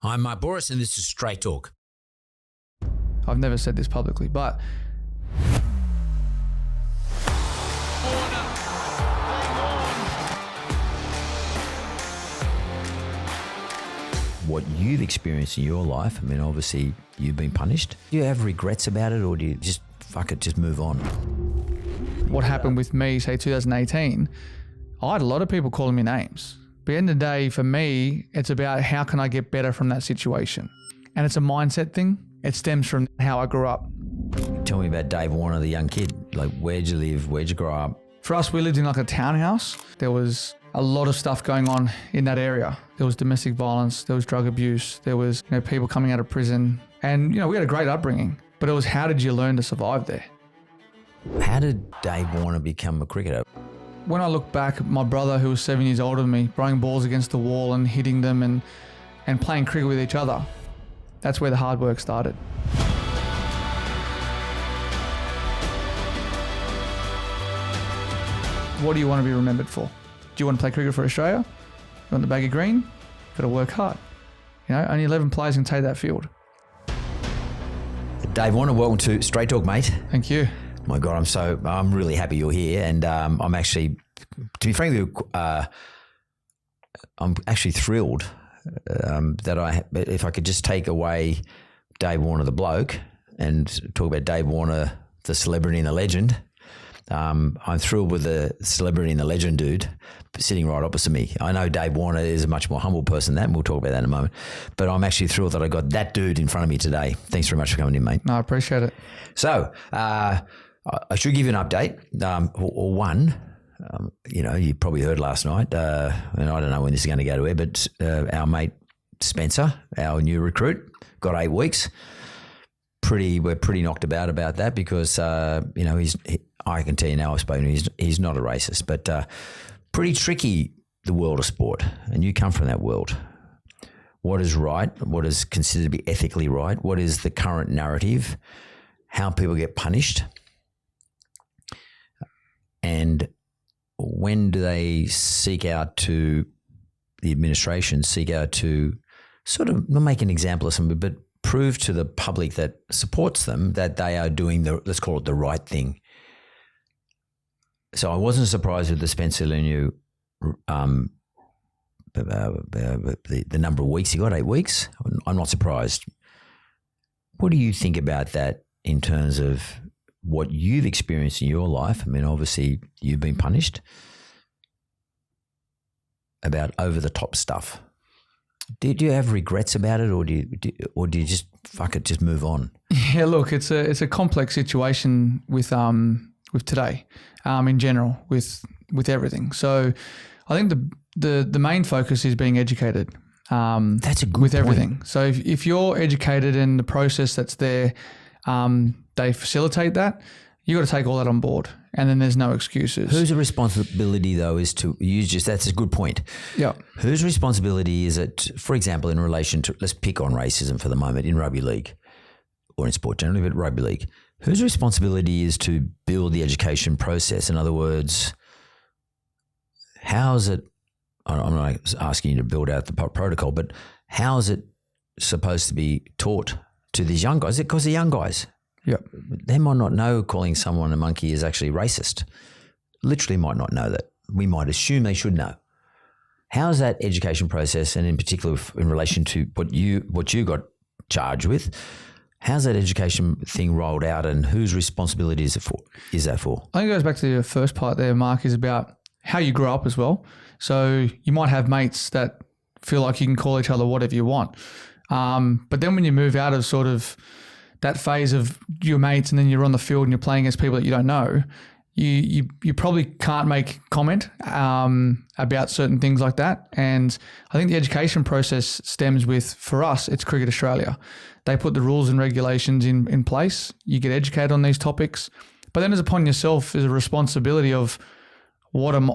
I'm Bouris and this is Straight Talk. I've never said this publicly, but what you've experienced in your life, I mean, obviously you've been punished. Do you have regrets about it, or do you just, fuck it, just move on? what happened with me, say 2018, I had a lot of people calling me names. But at the end of the day, for me, it's about how can I get better from that situation? And it's a mindset thing. It stems from how I grew up. Tell me about Dave Warne, the young kid. Like, where'd you live? Where'd you grow up? For us, we lived in like a townhouse. There was a lot of stuff going on in that area. There was domestic violence, there was drug abuse, there was people coming out of prison. And we had a great upbringing, but it was how did you learn to survive there? How did Dave Warne become a cricketer? When I look back, my brother, who was 7 years older than me, throwing balls against the wall and hitting them and playing cricket with each other, that's where the hard work started. What do you want to be remembered for? Do you want to play cricket for Australia? You want the bag of green? You've got to work hard. Only 11 players can take that field. Dave Warne, welcome to Straight Talk, mate. Thank you. My God, I'm really happy you're here, and I'm actually, to be frank with you, I'm actually thrilled that if I could just take away Dave Warne the bloke and talk about Dave Warne the celebrity and the legend. I'm thrilled with the celebrity and the legend dude sitting right opposite me. I know Dave Warne is a much more humble person than that, and we'll talk about that in a moment. But I'm actually thrilled that I got that dude in front of me today. Thanks very much for coming in, mate. No, I appreciate it. So I should give you an update. You probably heard last night, and I don't know when this is going to go to air, but our mate Spencer, our new recruit, got 8 weeks. We're pretty knocked about that because I can tell you now, I've spoken to him, he's not a racist, but pretty tricky, the world of sport, and you come from that world. What is right? What is considered to be ethically right? What is the current narrative? How people get punished? And when do they seek out to, the administration seek out to sort of not make an example of somebody, but prove to the public that supports them that they are doing let's call it the right thing. So I wasn't surprised with the Spencer Leniu, the number of weeks he got, 8 weeks. I'm not surprised. What do you think about that in terms of what you've experienced in your life? I mean, obviously you've been punished about over-the-top stuff. Do you have regrets about it, or do you just fuck it, just move on? Yeah, look, it's a complex situation with today, in general, with everything. So, I think the main focus is being educated. That's a good with point. Everything. So if you're educated in the process that's there, they facilitate that. You got to take all that on board, and then there's no excuses. Whose responsibility though is to use that's a good point. Yeah. Whose responsibility is it, for example, in relation to, let's pick on racism for the moment in rugby league or in sport generally, but rugby league, whose responsibility is to build the education process? In other words, how is it, I'm not asking you to build out the protocol, but how is it supposed to be taught to these young guys? Because they're young guys. Yep. They might not know calling someone a monkey is actually racist. Literally might not know that. We might assume they should know. How's that education process, and in particular in relation to what you got charged with, how's that education thing rolled out, and whose responsibility is that for? I think it goes back to the first part there, Mark, is about how you grow up as well. So you might have mates that feel like you can call each other whatever you want. But then when you move out of sort of that phase of your mates and then you're on the field and you're playing against people that you don't know, you probably can't make comment about certain things like that. And I think the education process stems with, for us, it's Cricket Australia. They put the rules and regulations in place. You get educated on these topics. But then there's upon yourself is a responsibility of what am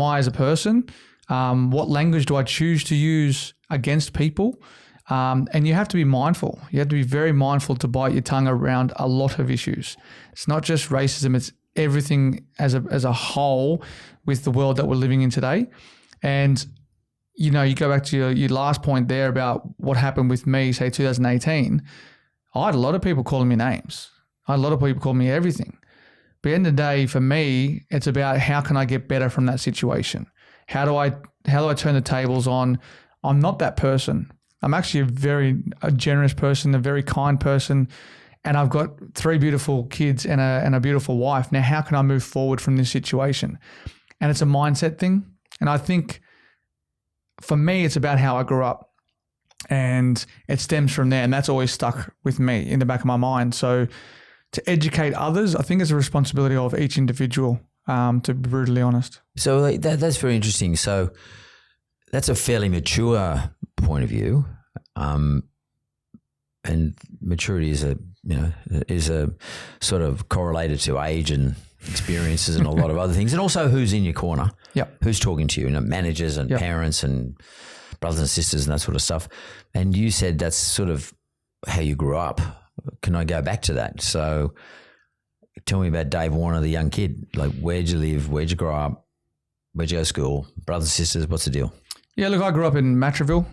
I as a person? What language do I choose to use against people? And you have to be mindful. You have to be very mindful to bite your tongue around a lot of issues. It's not just racism, it's everything as a whole with the world that we're living in today. And, you go back to your last point there about what happened with me, say 2018, I had a lot of people calling me names. I had a lot of people calling me everything. But at the end of the day, for me, it's about how can I get better from that situation? How do I turn the tables on? I'm not that person. I'm actually a generous person, a very kind person, and I've got 3 beautiful kids and a beautiful wife. Now, how can I move forward from this situation? And it's a mindset thing. And I think for me, it's about how I grew up, and it stems from there. And that's always stuck with me in the back of my mind. So to educate others, I think it's a responsibility of each individual, to be brutally honest. So that's very interesting. So that's a fairly mature point of view. And maturity is a sort of correlated to age and experiences and a lot of other things, and also who's in your corner, who's talking to you, managers and parents and brothers and sisters and that sort of stuff. And you said that's sort of how you grew up. Can I go back to that? So tell me about Dave Warne, the young kid. Like, where'd you live? Where'd you grow up? Where'd you go to school? Brothers and sisters, what's the deal? Yeah, look, I grew up in Matraville,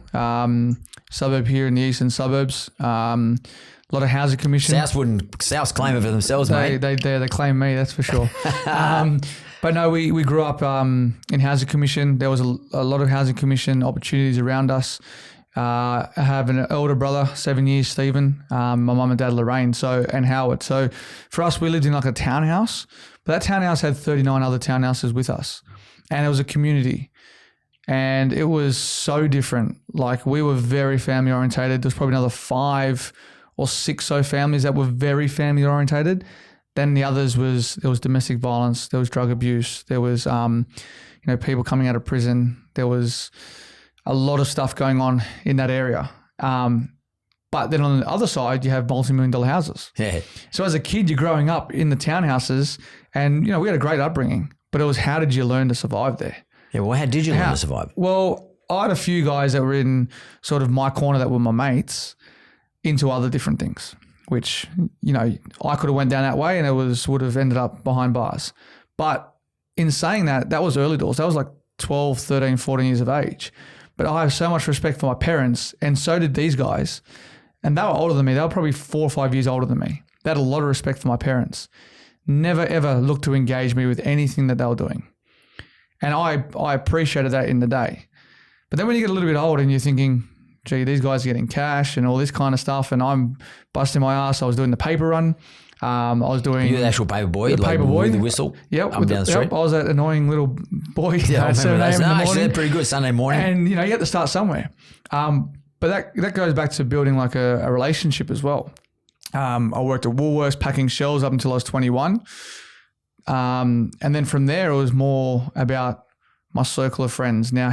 suburb here in the eastern suburbs. A lot of housing commission. South's claim it for themselves, mate. They claim me, that's for sure. But no, we grew up in housing commission. There was a lot of housing commission opportunities around us. I have an elder brother, 7 years, Stephen. My mum and dad, Lorraine, and Howard. So for us, we lived in like a townhouse, but that townhouse had 39 other townhouses with us, and it was a community. And it was so different. Like, we were very family orientated. There's probably another 5 or 6 so families that were very family orientated. Then the others there was domestic violence, there was drug abuse, there was people coming out of prison. There was a lot of stuff going on in that area. But then on the other side, you have multi-million-dollar houses. Yeah. So as a kid, you're growing up in the townhouses, and we had a great upbringing. But it was, how did you learn to survive there? Yeah, well, how did you learn to survive? Well, I had a few guys that were in sort of my corner that were my mates into other different things, which, I could have went down that way and it would have ended up behind bars. But in saying that, that was early doors. That was like 12, 13, 14 years of age. But I have so much respect for my parents, and so did these guys. And they were older than me. They were probably 4 or 5 years older than me. They had a lot of respect for my parents. Never, ever looked to engage me with anything that they were doing. And I appreciated that in the day. But then when you get a little bit older and you're thinking, gee, these guys are getting cash and all this kind of stuff, and I'm busting my ass. I was doing the paper run. I was doing... You're the actual paper boy? The paper boy. With the whistle? Yep. Up down the street? Yep, I was that annoying little boy at 7 a.m. in the morning. Actually, they're pretty good Sunday morning. And, you have to start somewhere. But that goes back to building like a relationship as well. I worked at Woolworths packing shelves up until I was 21. And then from there, it was more about my circle of friends. Now,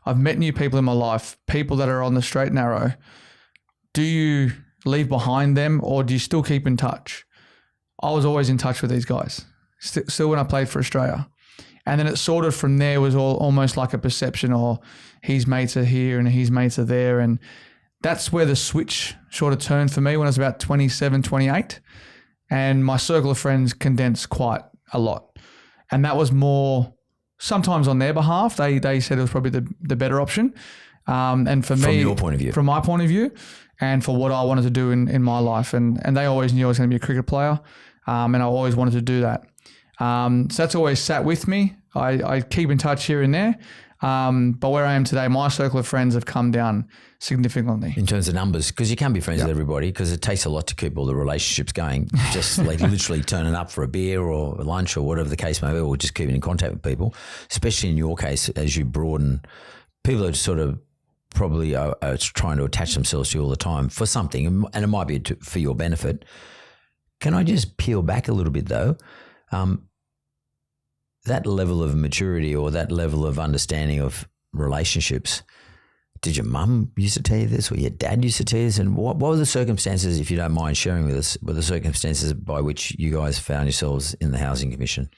I've met new people in my life, people that are on the straight and narrow. Do you leave behind them, or do you still keep in touch? I was always in touch with these guys, still when I played for Australia. And then it sort of from there was almost like a perception, or his mates are here and his mates are there. And that's where the switch sort of turned for me when I was about 27, 28. And my circle of friends condensed quite a lot. And that was more sometimes on their behalf. They said it was probably the better option. And for me, from your point of view, from my point of view, and for what I wanted to do in my life. And they always knew I was going to be a cricket player. And I always wanted to do that. So that's always sat with me. I keep in touch here and there. But where I am today, my circle of friends have come down significantly. In terms of numbers, because you can't be friends with everybody, because it takes a lot to keep all the relationships going. Just like literally turning up for a beer or lunch or whatever the case may be, or just keeping in contact with people, especially in your case, as you broaden, people are sort of probably are trying to attach themselves to you all the time for something, and it might be for your benefit. Can I just peel back a little bit though? That level of maturity or that level of understanding of relationships, did your mum used to tell you this, or your dad used to tell you this? And what were the circumstances, if you don't mind sharing with us, were the circumstances by which you guys found yourselves in the Housing Commission?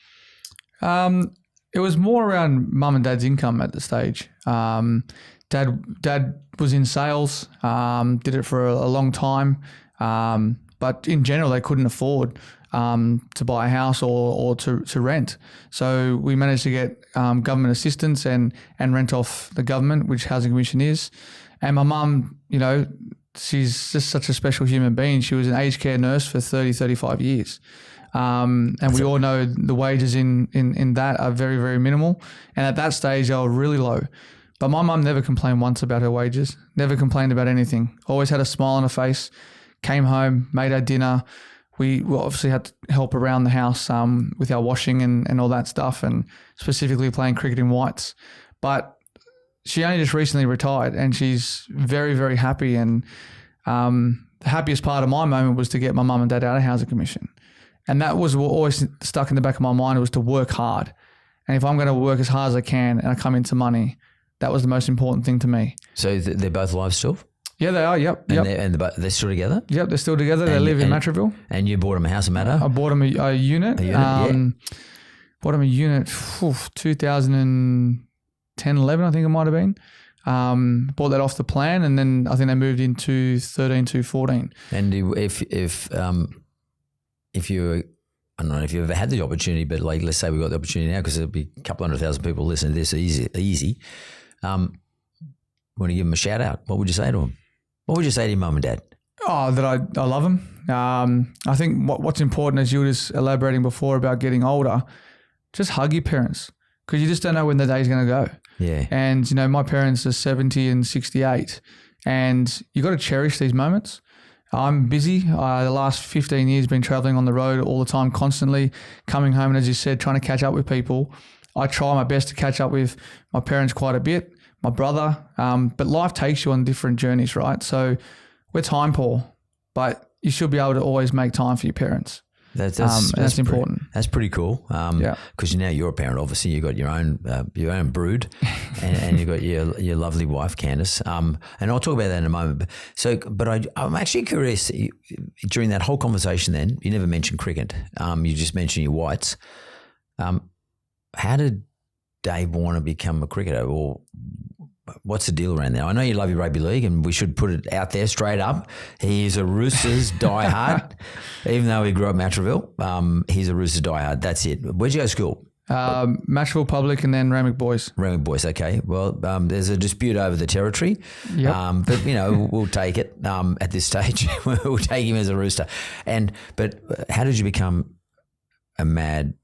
It was more around mum and dad's income at the stage. Dad was in sales, did it for a long time. But but in general, they couldn't afford to buy a house or to rent. So we managed to get government assistance and rent off the government, which Housing Commission is. And my mum, she's just such a special human being. She was an aged care nurse for 30, 35 years. And we all know the wages in that are very, very minimal. And at that stage, they were really low. But my mum never complained once about her wages, never complained about anything, always had a smile on her face, came home, made our dinner. We obviously had to help around the house with our washing and all that stuff, and specifically playing cricket in whites. But she only just recently retired, and she's very, very happy. And the happiest part of my moment was to get my mum and dad out of Housing Commission. And that was what always stuck in the back of my mind, was to work hard. And if I'm going to work as hard as I can and I come into money, that was the most important thing to me. So they're both alive still? Yeah, they are. Yep. And they're still together? Yep, they're still together. They live in Matraville. And you bought them a house in Matter? I bought them a unit. Bought them a unit 2010, 11, I think it might have been. Bought that off the plan, and then I think they moved into 13 to 14. And if you, I don't know if you've ever had the opportunity, but like, let's say we got the opportunity now, because there'll be a couple 100,000 people listening to this easy. Want to give them a shout out? What would you say to them? What would you say to your mum and dad? Oh, that I love them. I think what's important, as you were just elaborating before about getting older, just hug your parents, because you just don't know when the day's going to go. Yeah. And, my parents are 70 and 68, and you got to cherish these moments. I'm busy. The last 15 years been traveling on the road all the time, constantly coming home, and as you said, trying to catch up with people. I try my best to catch up with my parents quite a bit, my brother, but life takes you on different journeys, right? So we're time poor, but you should be able to always make time for your parents. That's important. That's pretty cool. Because now you're a parent. Obviously, you've got your own brood, and you've got your lovely wife, Candice. And I'll talk about that in a moment. But I'm actually curious. During that whole conversation, then you never mentioned cricket. You just mentioned your whites. How did Dave Warne become a cricketer, or what's the deal around there? I know you love your rugby league, and we should put it out there straight up. He is a Roosters diehard, even though he grew up in Matraville. He's a Roosters diehard. That's it. Where'd you go to school? Matraville Public, and then Randwick Boys. Randwick Boys, okay. Well, there's a dispute over the territory, but we'll take it at this stage. We'll take him as a Rooster. But how did you become a mad?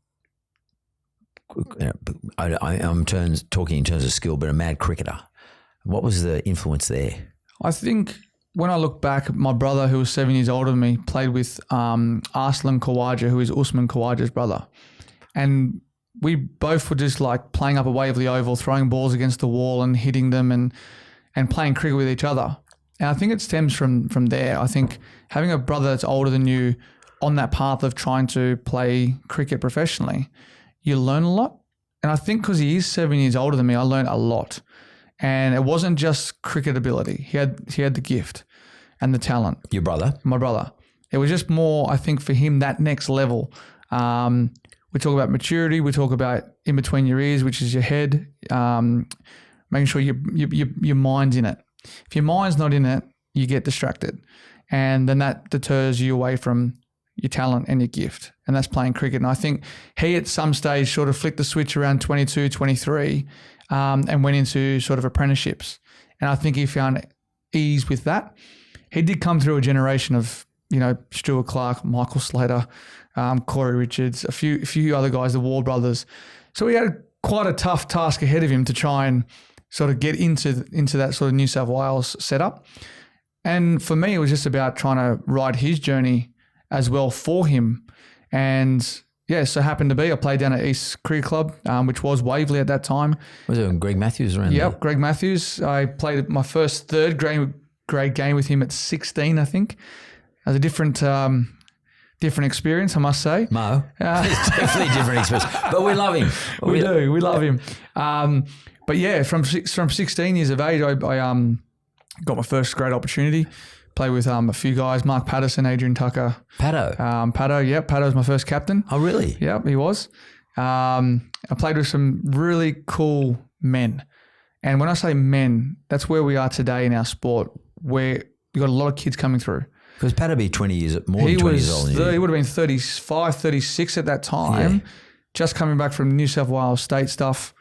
I'm talking in terms of skill, but a mad cricketer. What was the influence there? I think when I look back, my brother, who was 7 years older than me, played with Usman Khawaja, who is Usman Khawaja's brother. And we both were just like playing up a Waverley Oval, throwing balls against the wall and hitting them and playing cricket with each other. And I think it stems from there. I think having a brother that's older than you on that path of trying to play cricket professionally, you learn a lot. And I think because he is 7 years older than me, I learned a lot. And it wasn't just cricket ability. He had the gift and the talent. Your brother? My brother. It was just more, I think, for him, that next level. We talk about maturity. We talk about in between your ears, which is your head, making sure your mind's in it. If your mind's not in it, you get distracted. And then that deters you away from your talent and your gift, and that's playing cricket. And I think he at some stage sort of flicked the switch around 22, 23 and went into sort of apprenticeships. And I think he found ease with that. He did come through a generation of, Stuart Clark, Michael Slater, Corey Richards, a few other guys, the Ward brothers. So he had quite a tough task ahead of him to try and sort of get into that sort of New South Wales setup. And for me, it was just about trying to ride his journey as well for him. And so happened to be, I played down at East Cricket Club, which was Waverley at that time. Was it Greg Matthews around there? Yep, Greg Matthews. I played my first third grade game with him at 16, I think. It was a different experience, I must say. Mo. It's definitely a different experience. But we love him. We do. We love him. But yeah, from 16 years of age, I got my first great opportunity. Play with a few guys, Mark Patterson, Adrian Tucker. Paddo? Paddo, yeah. Paddo was my first captain. Oh, really? Yep, he was. I played with some really cool men. And when I say men, that's where we are today in our sport, where you've got a lot of kids coming through. Because Pat would be 20 years, more than 20 years old than you. He would have been 35, 36 at that time, just coming back from New South Wales state stuff.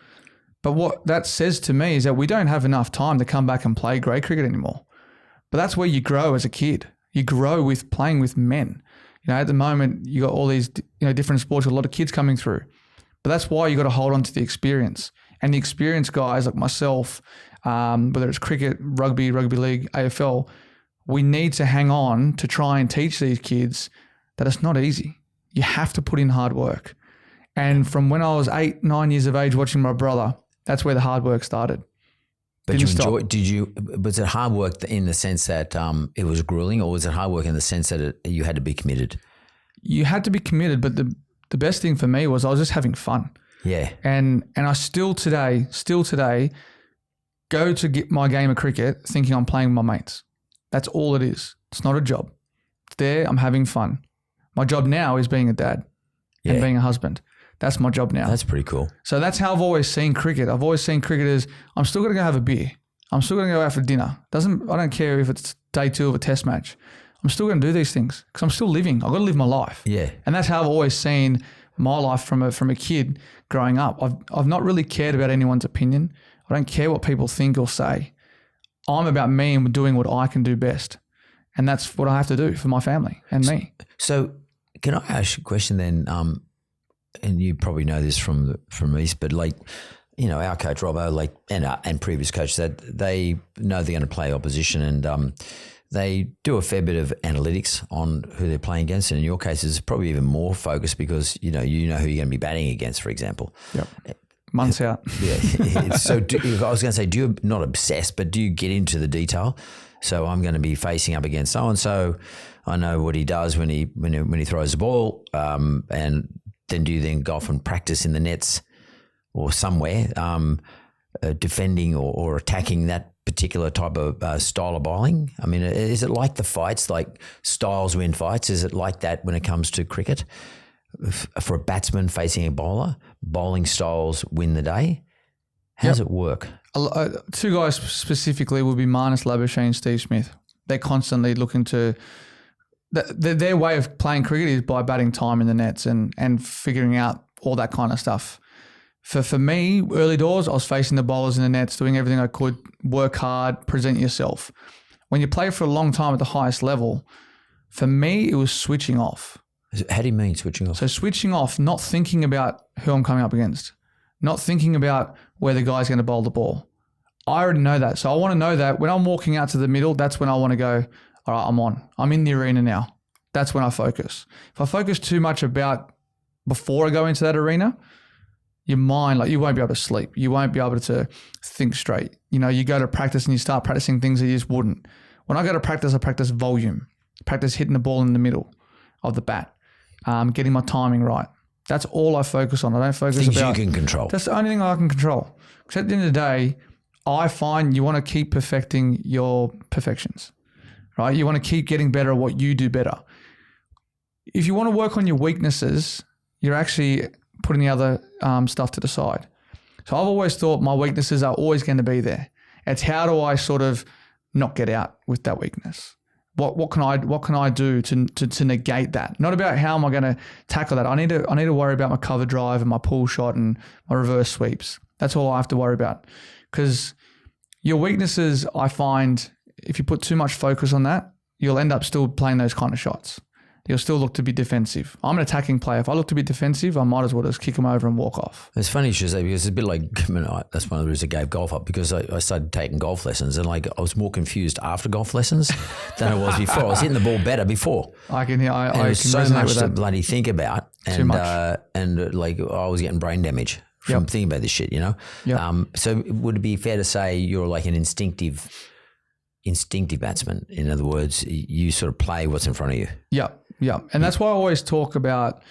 But what that says to me is that we don't have enough time to come back and play grade cricket anymore. But that's where you grow as a kid. You grow with playing with men. You know, at the moment, you got all these, different sports, a lot of kids coming through. But that's why you got to hold on to the experience. And the experienced guys like myself, whether it's cricket, rugby league, AFL, we need to hang on to try and teach these kids that it's not easy. You have to put in hard work. And from when I was 8, 9 years of age watching my brother, that's where the hard work started. But was it hard work in the sense that it was grueling, or was it hard work in the sense that you had to be committed? You had to be committed, but the best thing for me was I was just having fun. Yeah. And I still today go to get my game of cricket thinking I'm playing with my mates. That's all it is. It's not a job. It's there, I'm having fun. My job now is being a dad and being a husband. That's my job now. That's pretty cool. So that's how I've always seen cricket. I've always seen cricket as I'm still going to go have a beer. I'm still going to go out for dinner. I don't care if it's day 2 of a test match. I'm still going to do these things because I'm still living. I've got to live my life. Yeah. And that's how I've always seen my life from a kid growing up. I've not really cared about anyone's opinion. I don't care what people think or say. I'm about me and doing what I can do best. And that's what I have to do for my family and me. So can I ask you a question then? And you probably know this from East, but our coach Robbo, and previous coaches, that they know they're going to play opposition, and they do a fair bit of analytics on who they're playing against. And in your case, it's probably even more focused because you know who you're going to be batting against, for example. Yep. Months out. Yeah. So I was going to say, do you not obsess, but do you get into the detail? So I'm going to be facing up against so and so. I know what he does when he throws the ball, and then do you then go off and practice in the nets or somewhere, defending or attacking that particular type of style of bowling? I mean, is it like the fights, like styles win fights? Is it like that when it comes to cricket? For a batsman facing a bowler, bowling styles win the day? How does it work? 2 guys specifically would be Marsh, Labuschagne, Steve Smith. They're constantly looking to... Their way of playing cricket is by batting time in the nets and figuring out all that kind of stuff. For me, early doors, I was facing the bowlers in the nets, doing everything I could, work hard, present yourself. When you play for a long time at the highest level, for me, it was switching off. How do you mean switching off? So switching off, not thinking about who I'm coming up against, not thinking about where the guy's going to bowl the ball. I already know that. So I want to know that when I'm walking out to the middle, that's when I want to go, all right, I'm on. I'm in the arena now. That's when I focus. If I focus too much about before I go into that arena, your mind, you won't be able to sleep. You won't be able to think straight. You go to practice and you start practicing things that you just wouldn't. When I go to practice, I practice volume, practice hitting the ball in the middle of the bat, getting my timing right. That's all I focus on. I don't focus things about... you can control. That's the only thing I can control. Because at the end of the day, I find you want to keep perfecting your perfections, right? You want to keep getting better at what you do better. If you want to work on your weaknesses, you're actually putting the other stuff to the side. So I've always thought my weaknesses are always going to be there. It's how do I sort of not get out with that weakness? What can I do to negate that? Not about how am I going to tackle that. I need to worry about my cover drive and my pull shot and my reverse sweeps. That's all I have to worry about. Because your weaknesses, I find, if you put too much focus on that, you'll end up still playing those kind of shots. You'll still look to be defensive. I'm an attacking player. If I look to be defensive, I might as well just kick them over and walk off. It's funny you should say, because it's a bit like, that's one of the reasons I gave golf up, because I started taking golf lessons, and I was more confused after golf lessons than I was before. I was hitting the ball better before. I can so resonate much with that. to bloody think about, Too much. I was getting brain damage from thinking about this shit, Yep. So would it be fair to say you're like an instinctive batsman? In other words, you sort of play what's in front of you. Yeah. And that's why I always talk about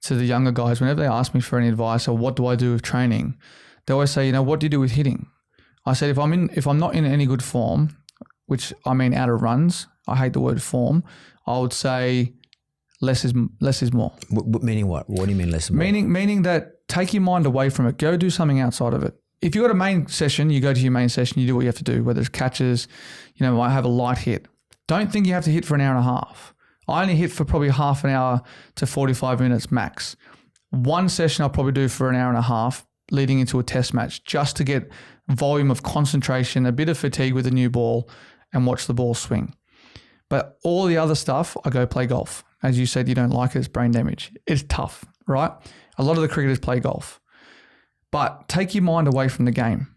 to the younger guys, whenever they ask me for any advice or what do I do with training, they always say, what do you do with hitting? I said, if I'm not in any good form, which I mean out of runs, I hate the word form, I would say less is more. Meaning what? What do you mean less is more? Meaning that take your mind away from it. Go do something outside of it. If you've got a main session, you go to your main session, you do what you have to do, whether it's catches, I have a light hit. don't think you have to hit for an hour and a half. I only hit for probably half an hour to 45 minutes max. One session I'll probably do for an hour and a half leading into a test match just to get volume of concentration, a bit of fatigue with a new ball and watch the ball swing. But all the other stuff, I go play golf. As you said, you don't like it, it's brain damage. It's tough, right? A lot of the cricketers play golf. But take your mind away from the game.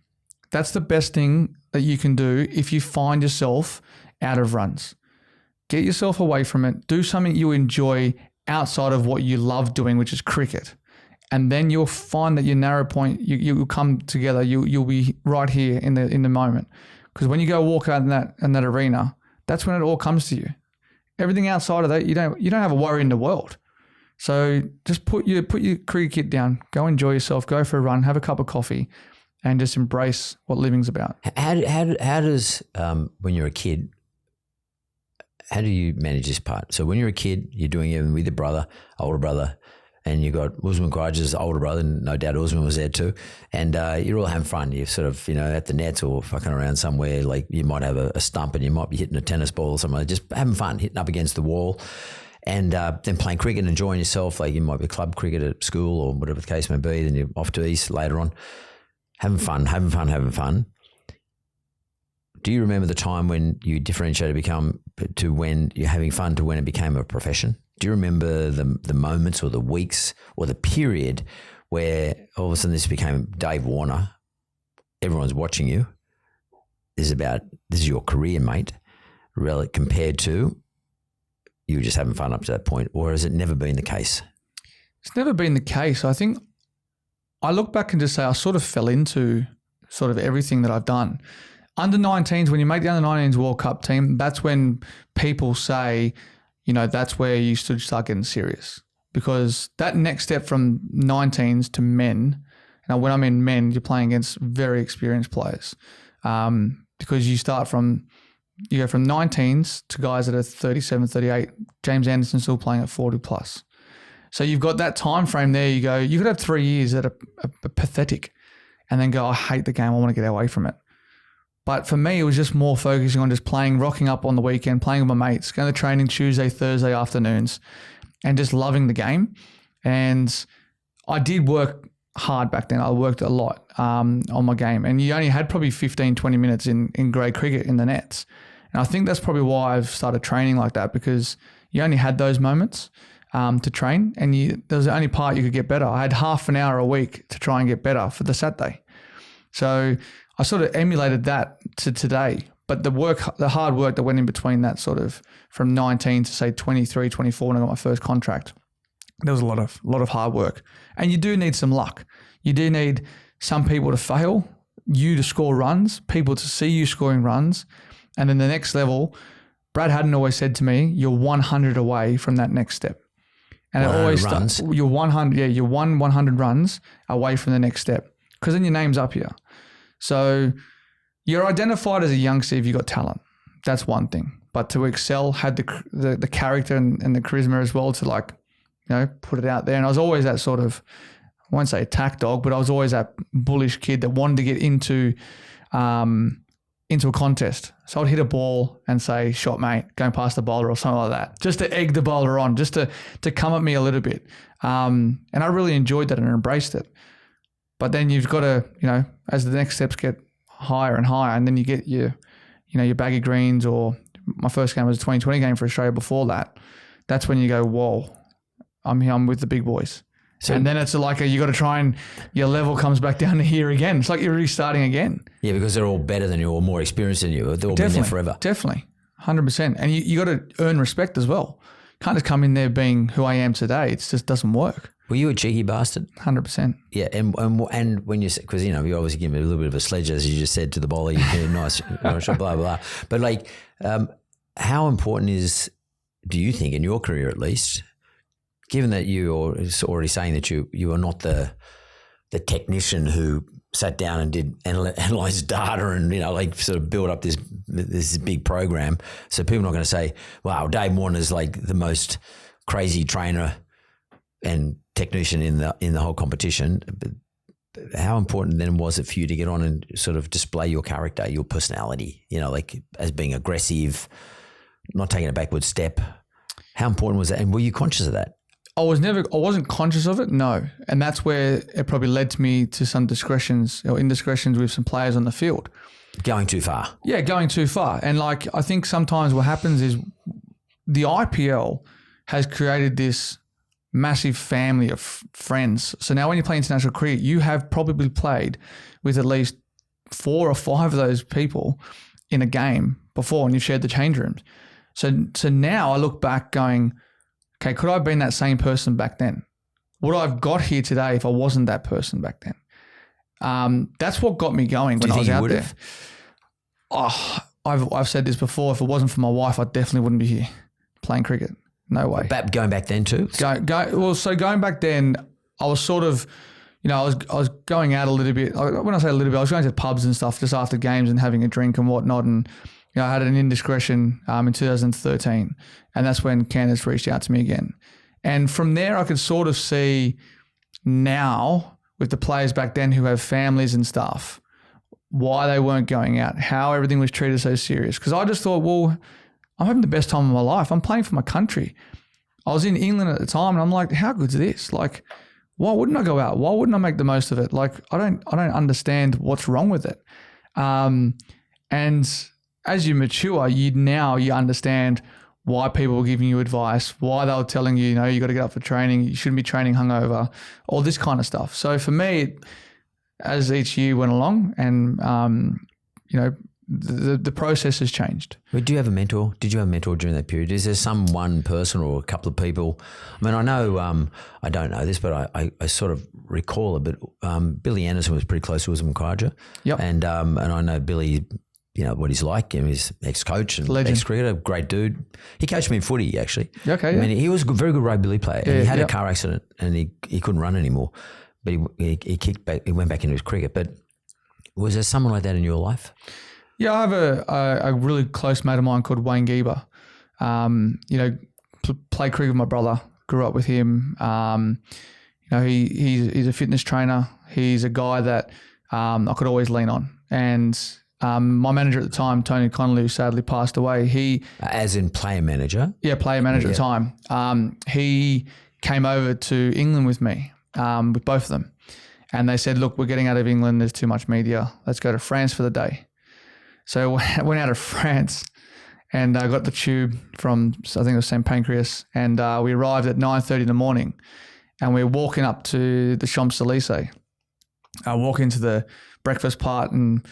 That's the best thing that you can do if you find yourself out of runs. Get yourself away from it. Do something you enjoy outside of what you love doing, which is cricket. And then you'll find that your narrow point, you'll come together. You'll be right here in the moment. Because when you go walk out in that arena, that's when it all comes to you. Everything outside of that, you don't have a worry in the world. So just put your cricket kit down, go enjoy yourself, go for a run, have a cup of coffee, and just embrace what living's about. How does when you're a kid, how do you manage this part? So when you're a kid, you're doing it with your brother, older brother, and you got Usman Khawaja's older brother, and no doubt Usman was there too. And you're all having fun. You're sort of, at the nets or fucking around somewhere. Like you might have a stump and you might be hitting a tennis ball or something. Just having fun, hitting up against the wall. And then playing cricket and enjoying yourself. Like you might be club cricket at school or whatever the case may be. Then you're off to East later on. Having fun. Do you remember the time when you differentiated to when you're having fun to when it became a profession? Do you remember the moments or the weeks or the period where all of a sudden this became Dave Warne? Everyone's watching you. This is your career, mate, really, compared to you were just having fun up to that point, or has it never been the case? It's never been the case. I think I look back and just say I sort of fell into sort of everything that I've done. Under 19s, when you make the under 19s World Cup team, that's when people say, that's where you should start getting serious. Because that next step from 19s to men, now when I mean men, you're playing against very experienced players. Because you go from 19s to guys that are 37, 38. James Anderson's still playing at 40 plus. So you've got that time frame there. You could have 3 years that are pathetic and then go, I hate the game. I want to get away from it. But for me, it was just more focusing on just rocking up on the weekend, playing with my mates, going to training Tuesday, Thursday afternoons, and just loving the game. And I did work hard back then. I worked a lot on my game. And you only had probably 15, 20 minutes in grade cricket in the nets. And I think that's probably why I've started training like that, because you only had those moments to train, and there was the only part you could get better. I had half an hour a week to try and get better for the Saturday. So I sort of emulated that to today, but the hard work that went in between that sort of from 19 to say 23, 24 when I got my first contract, there was a lot of hard work. And you do need some luck. You do need some people to fail, you to score runs, people to see you scoring runs. And then the next level, Brad Haddon always said to me, you're 100 away from that next step. And it always starts, you're 100, you're 100 runs away from the next step, because then your name's up here. So you're identified as a youngster if you've got talent. That's one thing. But to excel, had the character and the charisma as well to put it out there. And I was always that sort of, I won't say attack dog, but I was always that bullish kid that wanted to get into a contest. So I'd hit a ball and say, shot mate, going past the bowler or something like that, just to egg the bowler on, just to come at me a little bit. And I really enjoyed that and embraced it. But then you've got to, as the next steps get higher and higher, and then you get your baggy greens, or my first game was a 2020 game for Australia before that. That's when you go, whoa, I'm with the big boys. So, and then it's like you got to try and your level comes back down to here again. It's like you're restarting again. Yeah, because they're all better than you or more experienced than you. They've all been there forever. Definitely, 100%. And you got to earn respect as well. Can't just come in there being who I am today. It just doesn't work. Were you a cheeky bastard? 100%. Yeah, and when you, because you obviously give me a little bit of a sledge, as you just said to the bowler, you did a nice shot, blah blah. But how important do you think in your career at least, given that you're already saying that you are not the technician who sat down and did analyze data and sort of build up this big program, so people are not going to say, wow, Dave Warne is like the most crazy trainer and technician in the whole competition. But how important then was it for you to get on and sort of display your character, your personality, as being aggressive, not taking a backward step. How important was that? And were you conscious of that? I wasn't conscious of it, no. And that's where it probably led to me to some discretions or indiscretions with some players on the field. Going too far. Yeah, going too far. And like, I think sometimes what happens is the IPL has created this massive family of friends. So now when you play international cricket, you have probably played with at least 4 or 5 of those people in a game before, and you've shared the change rooms. So now I look back going, okay, could I have been that same person back then? Would I have got here today if I wasn't that person back then? That's what got me going when I was out there. Oh, I've said this before. If it wasn't for my wife, I definitely wouldn't be here playing cricket. No way. Going back then too? So going back then, I was sort of, I was going out a little bit. When I say a little bit, I was going to pubs and stuff just after games and having a drink and whatnot. And I had an indiscretion in 2013, and that's when Candace reached out to me again. And from there, I could sort of see now with the players back then who have families and stuff, why they weren't going out, how everything was treated so serious. Because I just thought, well, I'm having the best time of my life. I'm playing for my country. I was in England at the time, and I'm like, how good's this? Like, why wouldn't I go out? Why wouldn't I make the most of it? Like, I don't understand what's wrong with it. And as you mature, you understand why people were giving you advice, why they were telling you, you got to get up for training, you shouldn't be training hungover, all this kind of stuff. So for me, as each year went along, and the process has changed. But do you have a mentor? Did you have a mentor during that period? Is there some one person or a couple of people? I mean, I know, I don't know this, but I sort of recall a bit. Billy Anderson was pretty close to Usman Khawaja. Yep. And I know Billy, what he's like. He's ex-coach and ex-cricketer, great dude. He coached me in footy, actually. Okay. I mean, he was a very good rugby league player. And he had a car accident and he couldn't run anymore. But he kicked back. He went back into his cricket. But was there someone like that in your life? Yeah, I have a really close mate of mine called Wayne Geber. Played cricket with my brother. Grew up with him. He's a fitness trainer. He's a guy that I could always lean on. And my manager at the time, Tony Connolly, who sadly passed away, he... As in player manager? Yeah, player manager at the time. He came over to England with me, with both of them. And they said, look, we're getting out of England. There's too much media. Let's go to France for the day. So I went out of France and I got the tube from, I think it was St. Pancras, and we arrived at 9:30 in the morning, and we were walking up to the Champs-Élysées. I walk into the breakfast part and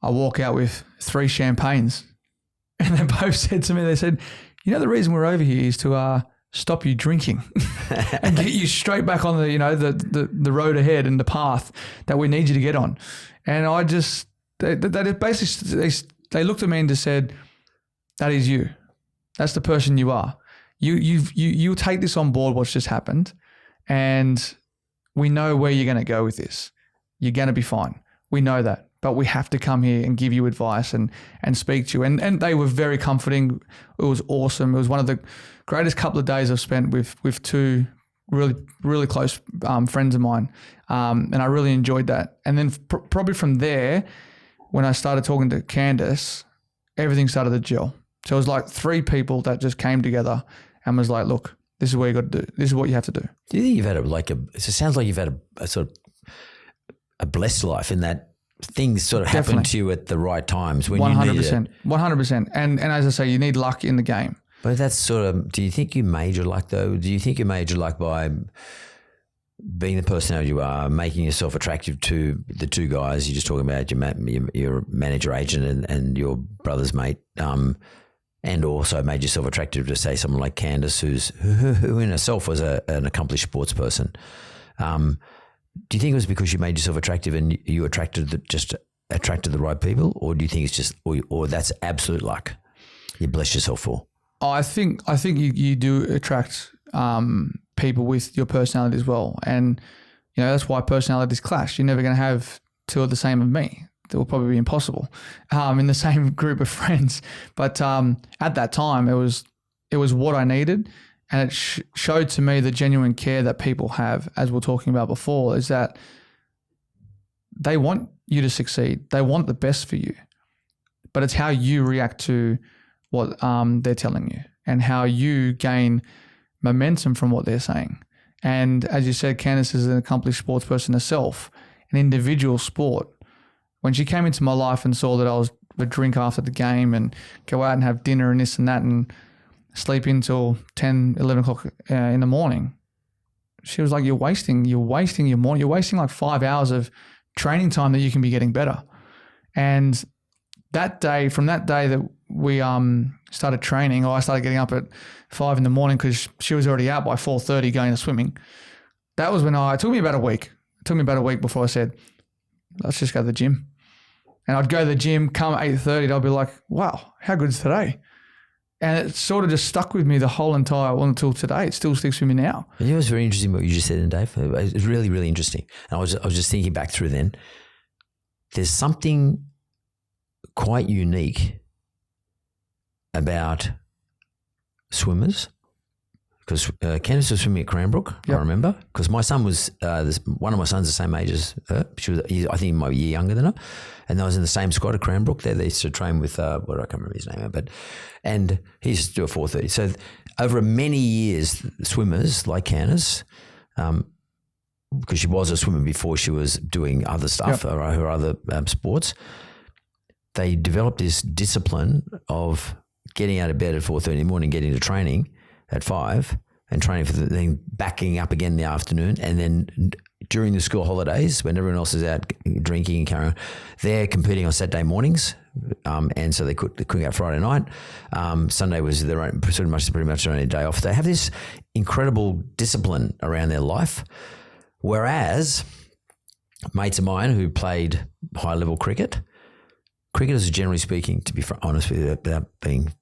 I walk out with 3 champagnes. And they both said to me, they said, the reason we're over here is to stop you drinking and get you straight back on the road ahead and the path that we need you to get on. And I just... They basically looked at me and just said, "That is you. That's the person you are. You take this on board. What's just happened, and we know where you're going to go with this. You're going to be fine. We know that, but we have to come here and give you advice and speak to you." And they were very comforting. It was awesome. It was one of the greatest couple of days I've spent with 2 really, really close friends of mine, and I really enjoyed that. And then probably from there, when I started talking to Candace, everything started to gel. So it was like 3 people that just came together and was like, look, this is what you got to do. This is what you have to do. Do you think you've had it sounds like you've had a sort of a blessed life in that things sort of happen to you at the right times when 100%, you need it? 100%. And as I say, you need luck in the game. But that's sort of, do you think you made your luck though? Do you think you made your luck by being the personality you are, making yourself attractive to the 2 guys you're just talking about, your manager agent and your brother's mate, and also made yourself attractive to, say, someone like Candace, who in herself was an accomplished sports person. Do you think it was because you made yourself attractive and you attracted the right people, or do you think it's just, or that's absolute luck you blessed yourself for? I think you do attract people with your personality as well, and that's why personalities clash. You're never going to have 2 of the same of me. That will probably be impossible in the same group of friends. But at that time, it was what I needed, and it showed to me the genuine care that people have, as we were talking about before, is that they want you to succeed. They want the best for you, but it's how you react to what they're telling you and how you gain momentum from what they're saying. And as you said, Candice is an accomplished sports person herself, an individual sport. When she came into my life and saw that I would drink after the game and go out and have dinner and this and that and sleep until 10, 11 o'clock in the morning, she was like, you're wasting your morning. You're wasting like 5 hours of training time that you can be getting better. And from that day that we started training, or I started getting up at 5 in the morning because she was already out by 4:30 going to swimming. That was when it took me about a week. It took me about a week before I said, let's just go to the gym. And I'd go to the gym, come at 8:30, I'd be like, wow, how good is today? And it sort of just stuck with me the whole entire, until today. It still sticks with me now. You know, it's very interesting what you just said, Dave. It's really, really interesting. And I was just thinking back through then. There's something quite unique about swimmers, because Candice was swimming at Cranbrook, I remember, because my son was, one of my sons the same age as her. I think he might be a year younger than her. And I was in the same squad at Cranbrook. They used to train with, I can't remember his name, and he used to do a 4:30. So over many years, swimmers like Candice, because she was a swimmer before she was doing other stuff or her other sports, they developed this discipline of getting out of bed at 4:30 in the morning, getting to training at 5 and training for then backing up again in the afternoon. And then during the school holidays, when everyone else is out drinking and carrying on, they're competing on Saturday mornings. And so they couldn't go Friday night. Sunday was their own, pretty much their only day off. They have this incredible discipline around their life. Whereas mates of mine who played high level cricketers, generally speaking, to be honest with you, without being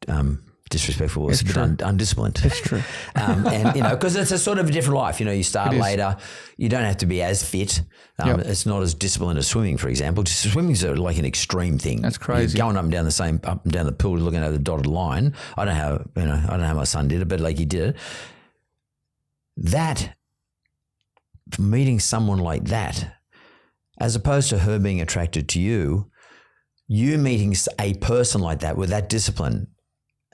disrespectful, it's a bit undisciplined. It's true. And, because it's a sort of a different life. You start later. You don't have to be as fit. It's not as disciplined as swimming, for example. Swimming's like an extreme thing. That's crazy. You're going up and down the pool, looking at the dotted line. I don't know how my son did it, but like he did it. That, meeting someone like that, as opposed to her being attracted to you meeting a person like that with that discipline,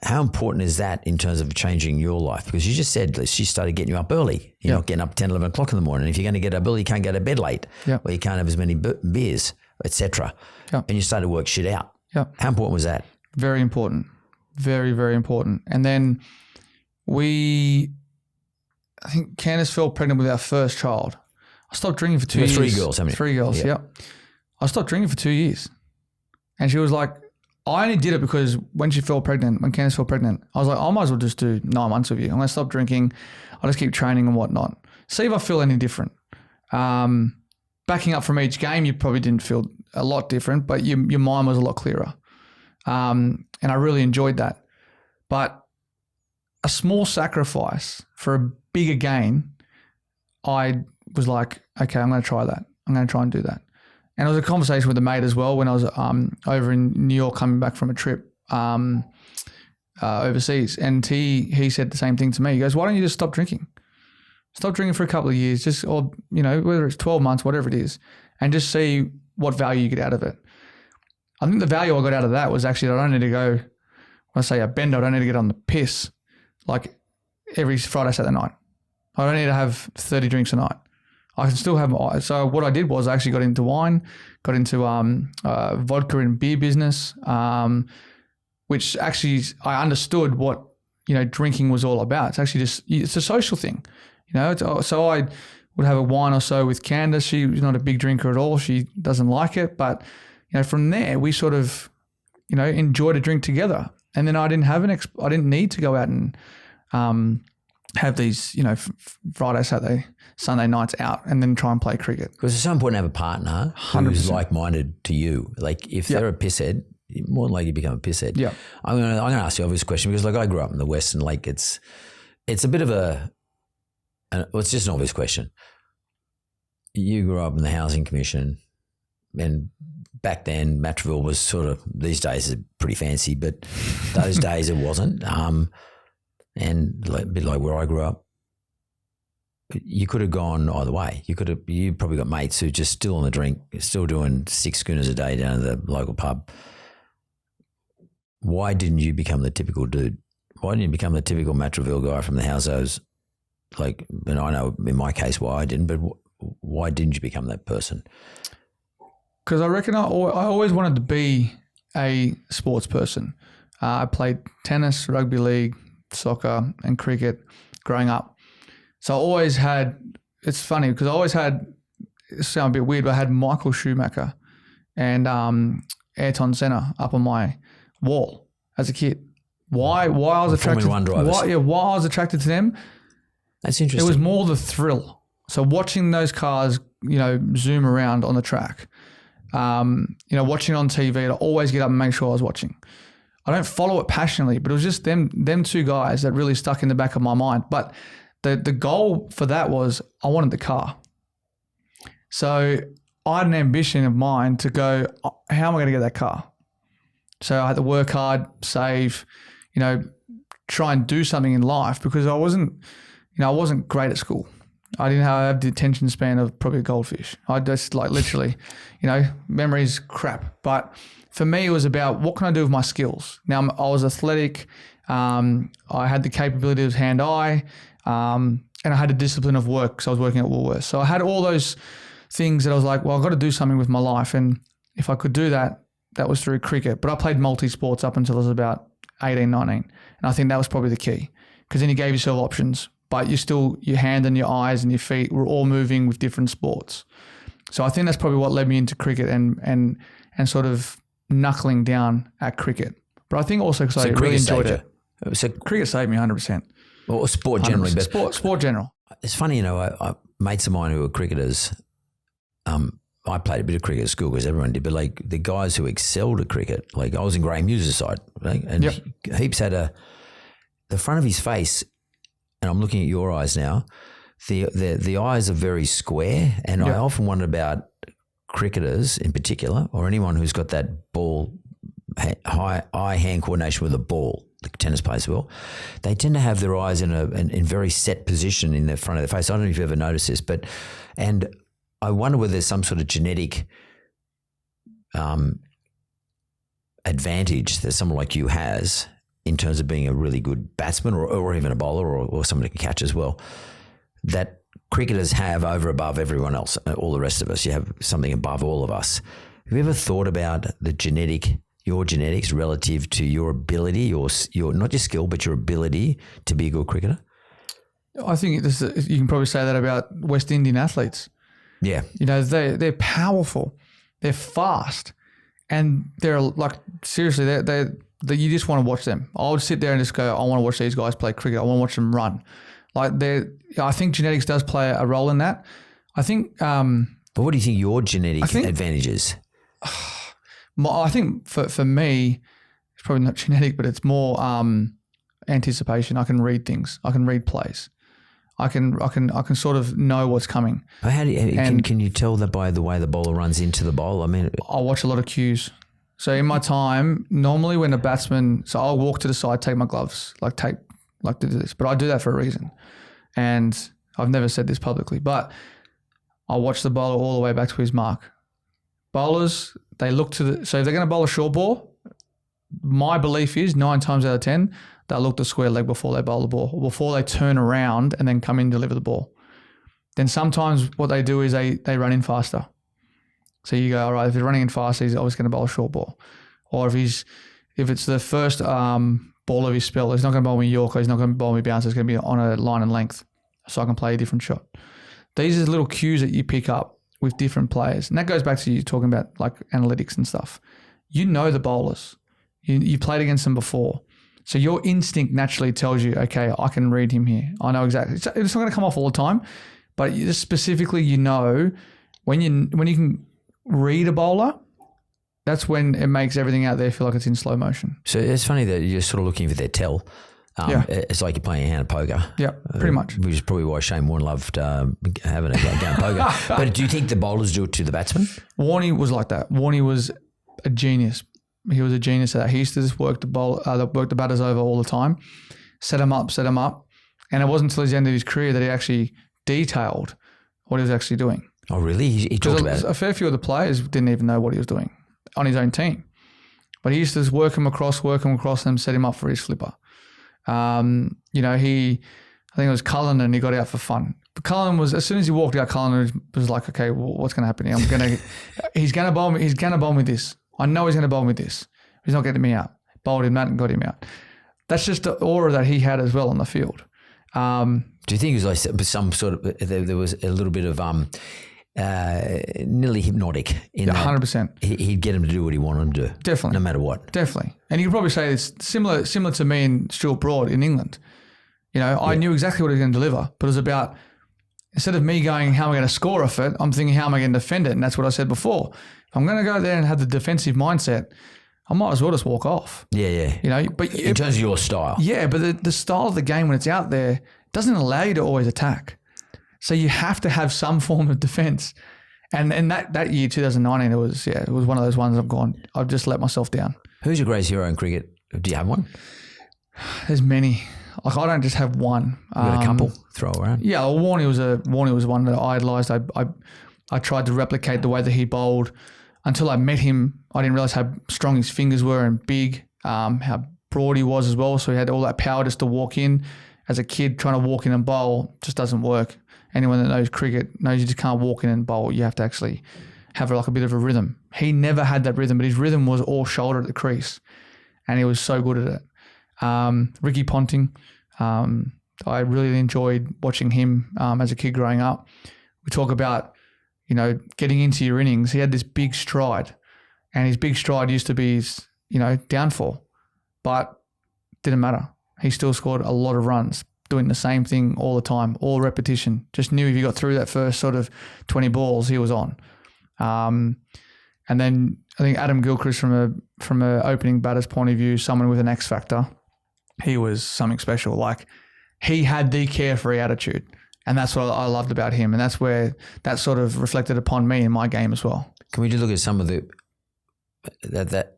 how important is that in terms of changing your life? Because you just said she started getting you up early. You're not getting up 10, 11 o'clock in the morning. If you're going to get up early, you can't go to bed late, or you can't have as many beers, etc. And you started to work shit out. How important was that? Very important. Very, very important. And then I think Candice fell pregnant with our first child. I stopped drinking for 2 years. 3 girls, how many? 3 girls, I stopped drinking for 2 years. And she was like, I only did it because when Candice fell pregnant, I was like, I might as well just do 9 months with you. I'm going to stop drinking. I'll just keep training and whatnot. See if I feel any different. Backing up from each game, you probably didn't feel a lot different, but your mind was a lot clearer. And I really enjoyed that. But a small sacrifice for a bigger gain, I was like, okay, I'm going to try that. I'm going to try and do that. And it was a conversation with a mate as well when I was over in New York coming back from a trip overseas. And he said the same thing to me. He goes, why don't you just stop drinking? Stop drinking for a couple of years, whether it's 12 months, whatever it is, and just see what value you get out of it. I think the value I got out of that was actually I don't need to go, when I say a bender, I don't need to get on the piss like every Friday, Saturday night. I don't need to have 30 drinks a night. I can still have, so what I did was I actually got into wine, got into vodka and beer business, which actually I understood what, drinking was all about. It's actually it's a social thing, so I would have a wine or so with Candice. She was not a big drinker at all. She doesn't like it. But, from there we sort of, enjoyed a drink together. And then I didn't need to go out and have these, Friday, Saturday, Sunday nights out and then try and play cricket. Because it's so important to have a partner who's 100%. Like-minded to you. Like if they're a pisshead, more than likely you become a pisshead. Yeah. I'm gonna ask you an obvious question because I grew up in the West and it's a bit of it's just an obvious question. You grew up in the Housing Commission and back then Matraville was sort of, these days is pretty fancy, but those days it wasn't. And a bit like where I grew up, you could have gone either way. You probably got mates who just still on the drink, still doing 6 schooners a day down to the local pub. why didn't you become the typical dude? Why didn't you become the typical Matraville guy from the houses? Like, and I know in my case why I didn't, but why didn't you become that person? Because I reckon I always wanted to be a sports person. I played tennis, rugby league, soccer, and cricket growing up. So I always had, it's funny because I always had, it sounds a bit weird, but I had Michael Schumacher and Ayrton Senna up on my wall as a kid. Why I was attracted? Formula 1 drivers. Why I was attracted to them? That's interesting. It was more the thrill. So watching those cars, zoom around on the track, watching on TV, I'd always get up and make sure I was watching. I don't follow it passionately, but it was just them two guys that really stuck in the back of my mind. But the goal for that was I wanted the car. So I had an ambition of mine to go, how am I going to get that car? So I had to work hard, save, try and do something in life because I wasn't great at school. I didn't have the attention span of probably a goldfish. I just literally, memory's crap. But for me, it was about what can I do with my skills? Now, I was athletic. I had the capability of hand-eye, and I had a discipline of work because I was working at Woolworths. So I had all those things that I was like, well, I've got to do something with my life. And if I could do that, that was through cricket. But I played multi-sports up until I was about 18, 19. And I think that was probably the key because then you gave yourself options. But your hand and your eyes and your feet were all moving with different sports. So I think that's probably what led me into cricket and sort of knuckling down at cricket. But I think also because I really enjoyed it. So cricket saved me 100%. Or sport generally. 100%. But sport general. It's funny, I mates of mine who are cricketers, I played a bit of cricket at school because everyone did, but like the guys who excelled at cricket, like I was in Graham Hughes' side, right? And Heaps had the front of his face, and I'm looking at your eyes now, the eyes are very square. And I often wondered about cricketers in particular, or anyone who's got that ball, eye-hand coordination with a ball, the tennis players will. They tend to have their eyes in very set position in the front of their face. I don't know if you've ever noticed this, and I wonder whether there's some sort of genetic advantage that someone like you has in terms of being a really good batsman or even a bowler or someone who can catch as well, that cricketers have over above everyone else, all the rest of us. You have something above all of us. Have you ever thought about your genetics relative to your ability, your not just skill, but your ability to be a good cricketer? I think you can probably say that about West Indian athletes. Yeah. They're powerful, they're fast, and they're like, seriously, you just want to watch them. I would sit there and just go, I want to watch these guys play cricket. I want to watch them run. I think genetics does play a role in that. I think. But what do you think your genetic advantage is? I think for me, it's probably not genetic, but it's more anticipation. I can read things. I can read plays. I can sort of know what's coming. But how do you, can you tell that by the way the bowler runs into the bowl? I mean, I watch a lot of cues. So in my time, normally when a batsman, so I'll walk to the side, take my gloves, to do this, but I do that for a reason. And I've never said this publicly, but I'll watch the bowler all the way back to his mark. Bowlers, they look to so if they're going to bowl a short ball, my belief is 9 times out of 10, they'll look to square leg before they bowl the ball, or before they turn around and then come in and deliver the ball. Then sometimes what they do is they run in faster. So you go, all right, if he's running in fast, he's always going to bowl a short ball. Or if it's the first ball of his spell, he's not going to bowl me Yorker, he's not going to bowl me bounce, it's going to be on a line and length so I can play a different shot. These are little cues that you pick up with different players. And that goes back to you talking about like analytics and stuff. You know the bowlers. You played against them before. So your instinct naturally tells you, okay, I can read him here. I know exactly. It's not going to come off all the time, but just specifically when you can read a bowler, that's when it makes everything out there feel like it's in slow motion. So it's funny that you're sort of looking for their tell. It's like you're playing a hand of poker. Yeah, pretty much. Which is probably why Shane Warne loved having a game of poker. But do you think the bowlers do it to the batsman? Warne was like that. Warne was a genius. He was a genius at that. He used to just work the batters over all the time, set them up. And it wasn't until the end of his career that he actually detailed what he was actually doing. Oh, really? He talked about it? A fair few of the players didn't even know what he was doing on his own team. But he used to just work him across, and then set him up for his flipper. I think it was Cullen, and he got out for fun. But Cullen was, as soon as he walked out, Cullen was like, okay, well, what's going to happen here? He's going to bowl me. He's going to bowl me this. I know he's going to bowl me this. He's not getting me out. Bowled him that and got him out. That's just the aura that he had as well on the field. Do you think it was like some sort of, there was a little bit of nearly hypnotic in that 100%. He'd get him to do what he wanted him to do. Definitely. No matter what. Definitely. And you could probably say it's similar to me and Stuart Broad in England. I knew exactly what he was going to deliver, but it was about, instead of me going, how am I going to score off it, I'm thinking, how am I going to defend it? And that's what I said before. If I'm going to go there and have the defensive mindset, I might as well just walk off. Yeah. But in terms of your style. Yeah, but the style of the game when it's out there doesn't allow you to always attack. So you have to have some form of defense. And that year, 2019, it was one of those ones I've just let myself down. Who's your greatest hero in cricket? Do you have one? There's many. Like, I don't just have one. You got a couple throw around? Yeah, well, Warne was one that I idolised. I tried to replicate the way that he bowled. Until I met him, I didn't realise how strong his fingers were and big, how broad he was as well. So he had all that power just to walk in. As a kid, trying to walk in and bowl just doesn't work. Anyone that knows cricket knows you just can't walk in and bowl. You have to actually have like a bit of a rhythm. He never had that rhythm, but his rhythm was all shoulder at the crease, and he was so good at it. Ricky Ponting, I really enjoyed watching him as a kid growing up. We talk about, getting into your innings. He had this big stride, and his big stride used to be his, downfall, but didn't matter. He still scored a lot of runs, doing the same thing all the time, all repetition. Just knew if he got through that first sort of 20 balls, he was on. And then I think Adam Gilchrist, from a opening batter's point of view, someone with an X factor, he was something special. Like, he had the carefree attitude, and that's what I loved about him, and that's where that sort of reflected upon me in my game as well. Can we just look at some of the that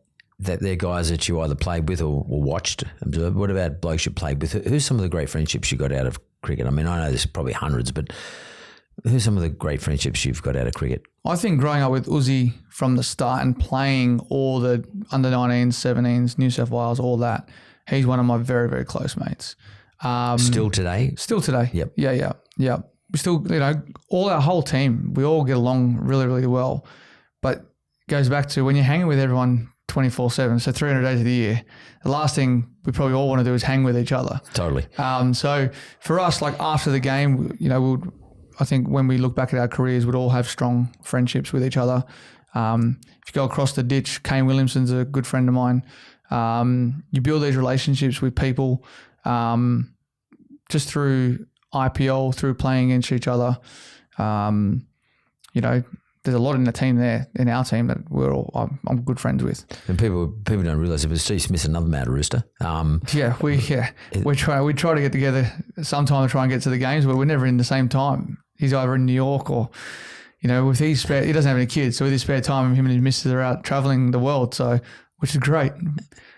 they're guys that you either played with or watched? What about blokes you played with? Who's some of the great friendships you got out of cricket? I mean, I know there's probably hundreds, but who's some of the great friendships you've got out of cricket? I think growing up with Uzi from the start and playing all the under-19s, 17s, New South Wales, all that, he's one of my very, very close mates. Still today? Still today. Yep. Yeah. We still, all our whole team, we all get along really, really well. But it goes back to when you're hanging with everyone 24/7, so 300 days of the year, the last thing we probably all want to do is hang with each other. Totally. So for us, like after the game, I think when we look back at our careers, we'd all have strong friendships with each other. If you go across the ditch, Kane Williamson's a good friend of mine. You build these relationships with people just through IPL, through playing against each other. There's a lot in the team there, in our team, that I'm good friends with. And people don't realise it, but Steve Smith's another mad rooster. We try to get together sometime to try and get to the games, but we're never in the same time. He's either in New York or, with his spare, he doesn't have any kids, so with his spare time, him and his missus are out travelling the world, so which is great.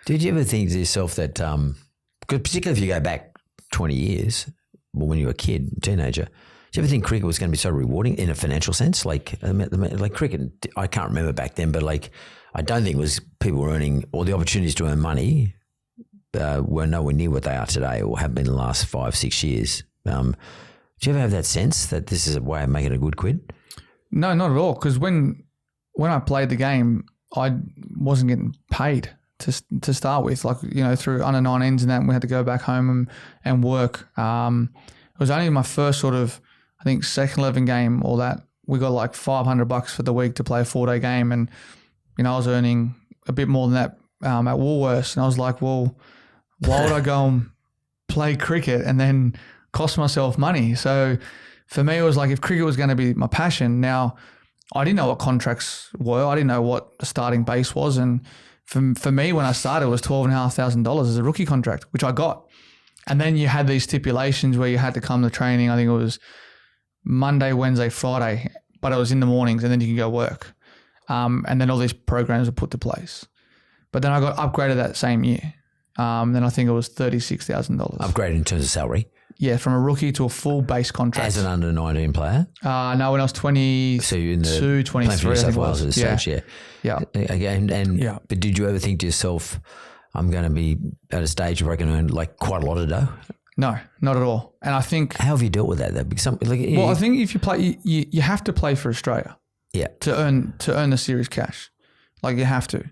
Did you ever think to yourself that, because particularly if you go back 20 years, well, when you were a kid, teenager, did you ever think cricket was going to be so rewarding in a financial sense? Like cricket, I can't remember back then, but I don't think it was people were earning, or the opportunities to earn money were nowhere near what they are today or have been in the last 5-6 years. Do you ever have that sense that this is a way of making a good quid? No, not at all. Because when I played the game, I wasn't getting paid to start with. Through under 19s and that, we had to go back home and work. It was only my first sort of, I think, second 11 game, or that we got like $500 for the week to play a 4-day game, and I was earning a bit more than that at Woolworths, and I was like, well, why would I go and play cricket and then cost myself money? So for me, it was like, if cricket was going to be my passion, now I didn't know what contracts were, I didn't know what the starting base was, and for me, when I started, it was $12,500 as a rookie contract, which I got. And then you had these stipulations where you had to come to training. I think it was Monday, Wednesday, Friday, but it was in the mornings, and then you can go work. And then all these programs were put to place. But then I got upgraded that same year. Then I think it was $36,000. Upgraded in terms of salary? Yeah, from a rookie to a full base contract. As an under 19 player? No, when I was 22, So you're in the 23, New South I think it Wales was. at the stage, Yeah. Again, but did you ever think to yourself, I'm going to be at a stage where I can earn like quite a lot of dough? No, not at all. And I think... How have you dealt with that though? Because I think if you play, you have to play for Australia. Yeah. To earn the series cash. Like you have to.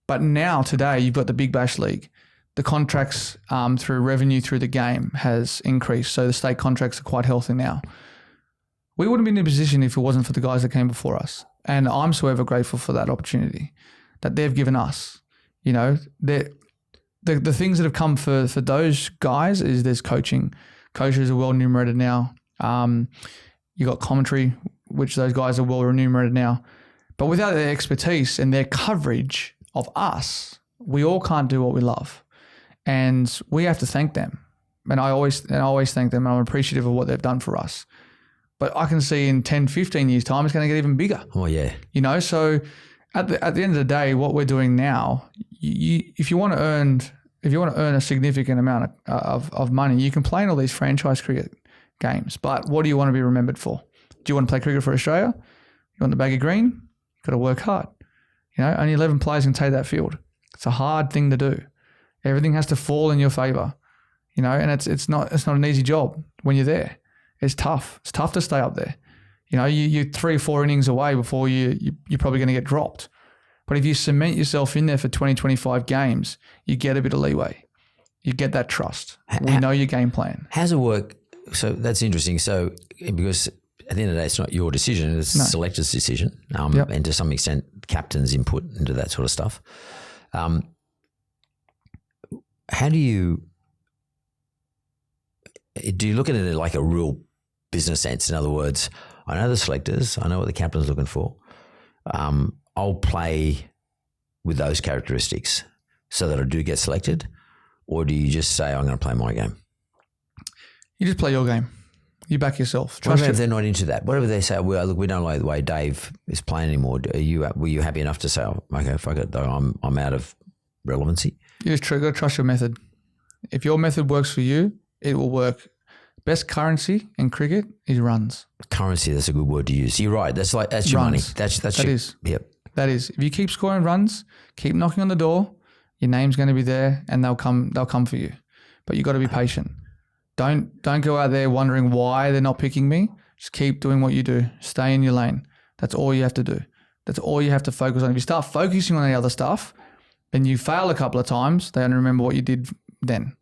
But now, today, you've got the Big Bash League. The contracts through revenue through the game has increased. So the state contracts are quite healthy now. We wouldn't be in a position if it wasn't for the guys that came before us. And I'm so ever grateful for that opportunity that they've given us. You know, the things that have come for those guys is there's coaching. Coaches are well remunerated now. You got commentary, which those guys are well remunerated now. But without their expertise and their coverage of us, we all can't do what we love. And we have to thank them. And I always thank them, and I'm appreciative of what they've done for us. But I can see in 10, 15 years' time, it's going to get even bigger. Oh, yeah. You know, so at the end of the day, what we're doing now, if you want to earn a significant amount of money, you can play in all these franchise cricket games. But what do you want to be remembered for? Do you want to play cricket for Australia? You want the bag of green? You've got to work hard. You know, only 11 players can take that field. It's a hard thing to do. Everything has to fall in your favour. You know, and it's not an easy job when you're there. It's tough. It's tough to stay up there. You know, you're 3 or 4 innings away before you're probably going to get dropped. But if you cement yourself in there for 20, 25 games, you get a bit of leeway. You get that trust. We know your game plan. How's it work? So that's interesting. So because at the end of the day, it's not your decision, it's the selector's decision. And to some extent, captain's input into that sort of stuff. How do you look at it like a real business sense? In other words, I know the selectors, I know what the captain's looking for. I'll play with those characteristics so that I do get selected, or do you just say, I'm going to play my game? You just play your game. You back yourself. What if they're not into that? What if they say, well, look, we don't like the way Dave is playing anymore. Were you happy enough to say, oh, okay, fuck it, though, I'm out of relevancy? You just got to trust your method. If your method works for you, it will work. Best currency in cricket is runs. Currency, that's a good word to use. You're right. That's your money. That is. Yep. That is. If you keep scoring runs, keep knocking on the door, your name's going to be there and they'll come for you. But you got to be patient. Don't go out there wondering why they're not picking me. Just keep doing what you do. Stay in your lane. That's all you have to do. That's all you have to focus on. If you start focusing on the other stuff, then you fail a couple of times, they only remember what you did then.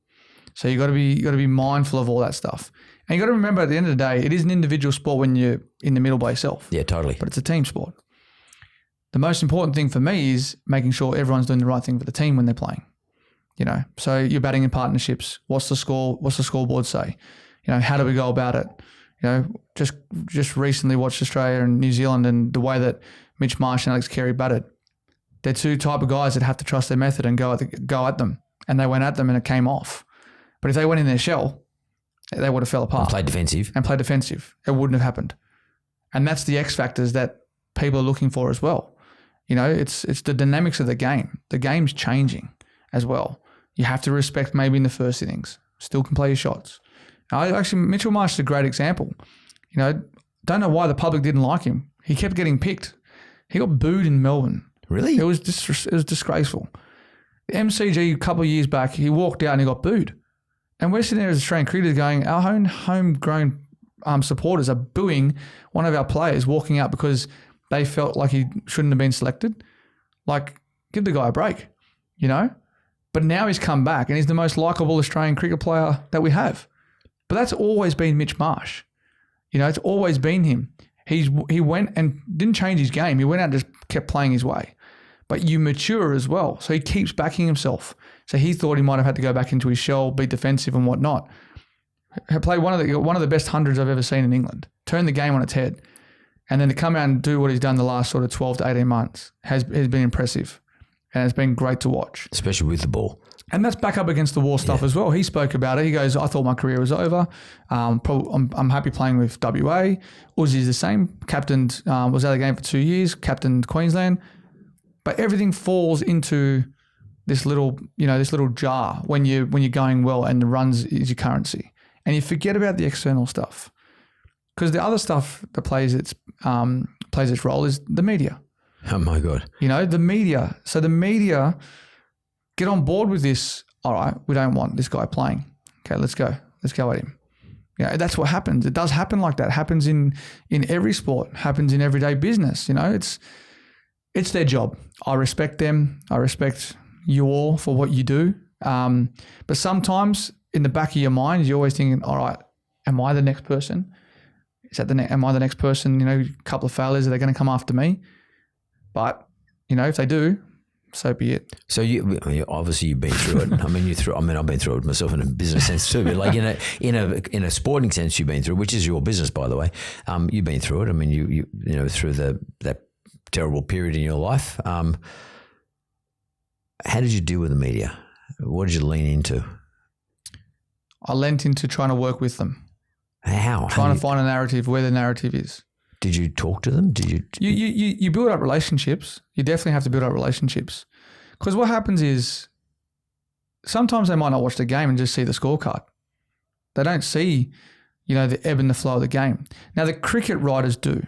So you got to be mindful of all that stuff. And you got to remember at the end of the day, it is an individual sport when you're in the middle by yourself. Yeah, totally. But it's a team sport. The most important thing for me is making sure everyone's doing the right thing for the team when they're playing. You know, so you're batting in partnerships. What's the score? What's the scoreboard say? You know, how do we go about it? You know, just recently watched Australia and New Zealand and the way that Mitch, Marsh and Alex Carey batted. They're two type of guys that have to trust their method and go at them. And they went at them and it came off. But if they went in their shell, they would have fell apart. And played defensive. It wouldn't have happened. And that's the X factors that people are looking for as well. You know, it's the dynamics of the game. The game's changing as well. You have to respect maybe in the first innings. Still can play your shots. Mitchell Marsh is a great example. You know, don't know why the public didn't like him. He kept getting picked. He got booed in Melbourne. Really? It was disgraceful. The MCG a couple of years back, he walked out and he got booed. And we're sitting there as Australian cricketers going, our own homegrown supporters are booing one of our players walking out because they felt like he shouldn't have been selected. Like, give the guy a break, you know? But now he's come back and he's the most likeable Australian cricket player that we have. But that's always been Mitch Marsh. You know, it's always been him. He went and didn't change his game. He went out and just kept playing his way. But you mature as well. So he keeps backing himself. So he thought he might have had to go back into his shell, be defensive and whatnot. He played one of the best hundreds I've ever seen in England. Turn the game on its head. And then to come out and do what he's done the last sort of 12 to 18 months has been impressive. And it's been great to watch. Especially with the ball. And that's back up against the wall stuff as well. He spoke about it. He goes, I thought my career was over. I'm happy playing with WA. Uzi's the same. Captained, was out of the game for 2 years. Captained Queensland. But everything falls into this little jar when you're going well and the runs is your currency. and you forget about the external stuff. Because the other stuff that plays its role is the media. Oh my God. You know, the media. So the media get on board with this. All right, we don't want this guy playing. Okay, let's go. Let's go at him. Yeah, that's what happens. It does happen like that. It happens in every sport. Happens in everyday business. You know, it's their job. I respect them. I respect you all for what you do. But sometimes in the back of your mind, you're always thinking, all right, am I the next person? Am I the next person? You know, a couple of failures, are they going to come after me? But, you know, if they do, so be it. So obviously you've been through it. I've been through it myself in a business sense too. But like in a sporting sense, you've been through, which is your business, by the way. You've been through it. I mean, you know through that terrible period in your life. How did you deal with the media? What did you lean into? I leant into trying to work with them. How? Trying to find a narrative where the narrative is. Did you talk to them? Did you? You build up relationships. You definitely have to build up relationships. Because what happens is sometimes they might not watch the game and just see the scorecard. They don't see, you know, the ebb and the flow of the game. Now, the cricket writers do.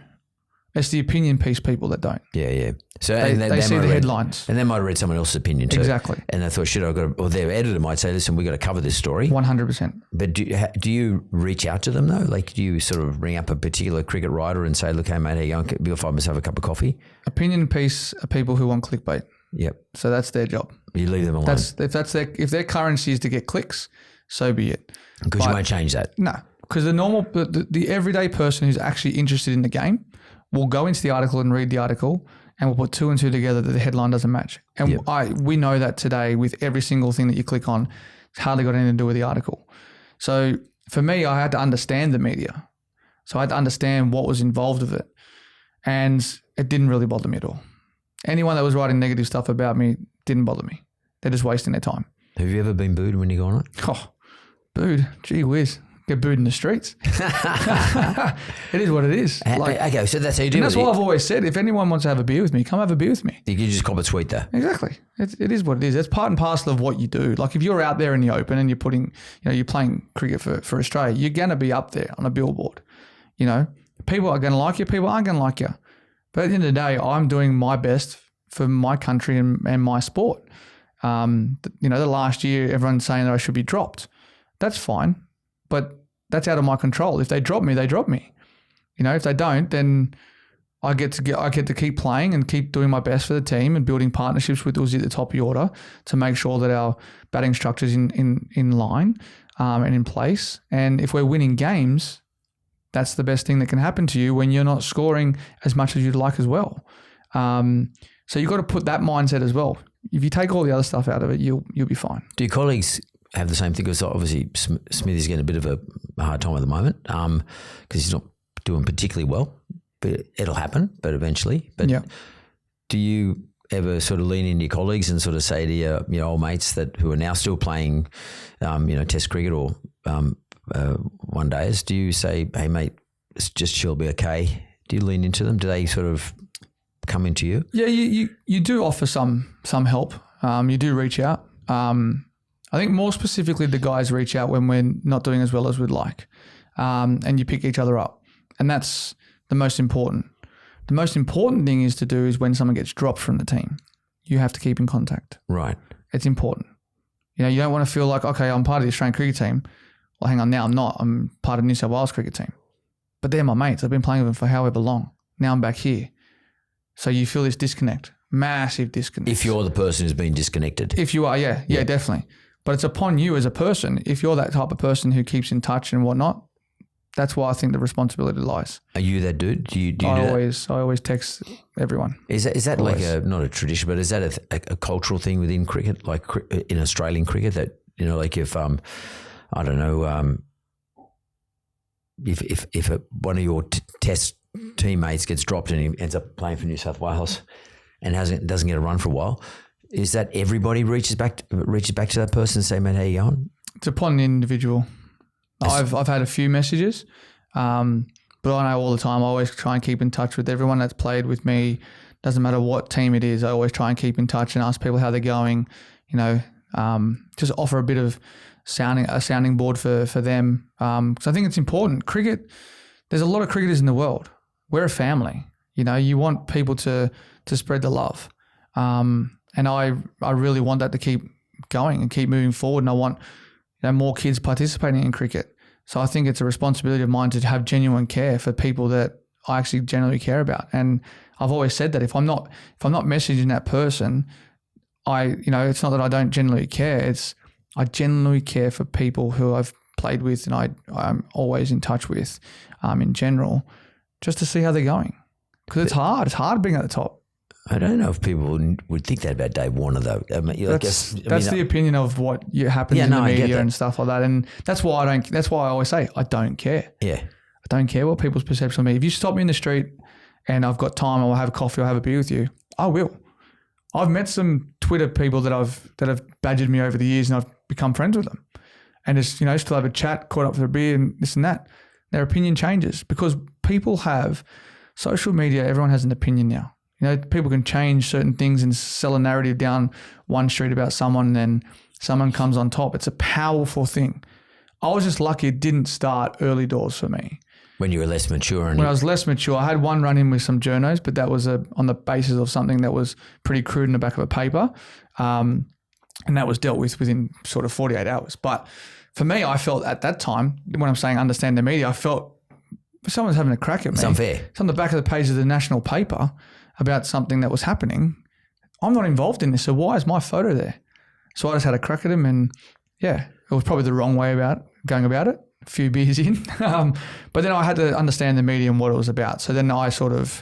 It's the opinion piece people that don't. Yeah. So they see the headlines. And they might have read someone else's opinion too. Exactly. And they thought, or their editor might say, listen, we've got to cover this story. 100%. But do you reach out to them though? Like, do you sort of ring up a particular cricket writer and say, look, hey mate, how you going? We'll find myself a cup of coffee? Opinion piece are people who want clickbait. Yep. So that's their job. You leave them alone. If their currency is to get clicks, so be it. Because you won't change that. No, because the everyday person who's actually interested in the game will go into the article and read the article, and we'll put two and two together that the headline doesn't match. And we know that today with every single thing that you click on, it's hardly got anything to do with the article. So for me, I had to understand the media. So I had to understand what was involved with it. And it didn't really bother me at all. Anyone that was writing negative stuff about me didn't bother me. They're just wasting their time. Have you ever been booed when you go on it? Oh, booed? Gee whiz. Get booed in the streets. It is what it is. Okay, so that's how you do it. That's what I've always said. If anyone wants to have a beer with me, come have a beer with me. You can just cop it sweet there. Exactly. It is what it is. It's part and parcel of what you do. Like if you're out there in the open and you're playing cricket for Australia, you're going to be up there on a billboard. You know, people are going to like you. People aren't going to like you. But at the end of the day, I'm doing my best for my country and my sport. The last year, everyone's saying that I should be dropped. That's fine. But that's out of my control. If they drop me, they drop me. You know, if they don't, then I get to keep playing and keep doing my best for the team and building partnerships with Uzi at the top of the order to make sure that our batting structure is in line and in place. And if we're winning games, that's the best thing that can happen to you when you're not scoring as much as you'd like as well. So you've got to put that mindset as well. If you take all the other stuff out of it, you'll be fine. Do your colleagues have the same thing? Because obviously Smithy's getting a bit of a hard time at the moment because he's not doing particularly well. But it'll happen, but eventually. But do you ever sort of lean into your colleagues and sort of say to your old mates who are now still playing, Test cricket or one days? Do you say, "Hey mate, it's just chill, be okay"? Do you lean into them? Do they sort of come into you? Yeah, you do offer some help. You do reach out. I think more specifically, the guys reach out when we're not doing as well as we'd like, and you pick each other up, and that's the most important. The most important thing is when someone gets dropped from the team, you have to keep in contact. Right. It's important. You know, you don't want to feel like, okay, I'm part of the Australian cricket team. Well, hang on, now I'm not. I'm part of New South Wales cricket team. But they're my mates. I've been playing with them for however long. Now I'm back here. So you feel this disconnect, massive disconnect. If you're the person who's been disconnected. If you are, yeah, definitely. But it's upon you as a person. If you're that type of person who keeps in touch and whatnot, that's why I think the responsibility lies. Are you that dude? Do you I always text everyone. Is that always. Like not a tradition, but is that a cultural thing within cricket, like in Australian cricket that, like if, I don't know, if one of your test teammates gets dropped and he ends up playing for New South Wales and doesn't get a run for a while, is that everybody reaches back to that person and say, "Man, how you going?" It's upon the individual. I've had a few messages, but I know all the time I always try and keep in touch with everyone that's played with me. Doesn't matter what team it is, I always try and keep in touch and ask people how they're going. You know, just offer a bit of sounding board for them. Because I think it's important. Cricket, there's a lot of cricketers in the world. We're a family. You know, you want people to spread the love. And I really want that to keep going and keep moving forward. And I want more kids participating in cricket. So I think it's a responsibility of mine to have genuine care for people that I actually genuinely care about. And I've always said that if I'm not messaging that person, it's not that I don't genuinely care. It's I genuinely care for people who I've played with and I'm always in touch with, in general, just to see how they're going. Because it's hard. It's hard being at the top. I don't know if people would think that about Dave Warne, though. That's the opinion of what happens in the media and stuff like that, and that's why I always say I don't care. Yeah, I don't care what people's perception of me. If you stop me in the street and I've got time, I'll have a coffee, I'll have a beer with you. I will. I've met some Twitter people that have badgered me over the years, and I've become friends with them, and just still have a chat, caught up for a beer, and this and that. Their opinion changes because people have social media. Everyone has an opinion now. People can change certain things and sell a narrative down one street about someone, and then someone comes on top. It's a powerful thing. I was just lucky it didn't start early doors for me. When you were less mature? When I was less mature, I had one run-in with some journos, but that was on the basis of something that was pretty crude in the back of a paper, and that was dealt with within sort of 48 hours. But for me, I felt at that time, when I'm saying understand the media, I felt someone's having a crack at me. It's unfair. It's on the back of the page of the national paper about something that was happening. I'm not involved in this, so why is my photo there? So I just had a crack at him, and it was probably the wrong way about going about it, a few beers in. But then I had to understand the media and what it was about. So then I sort of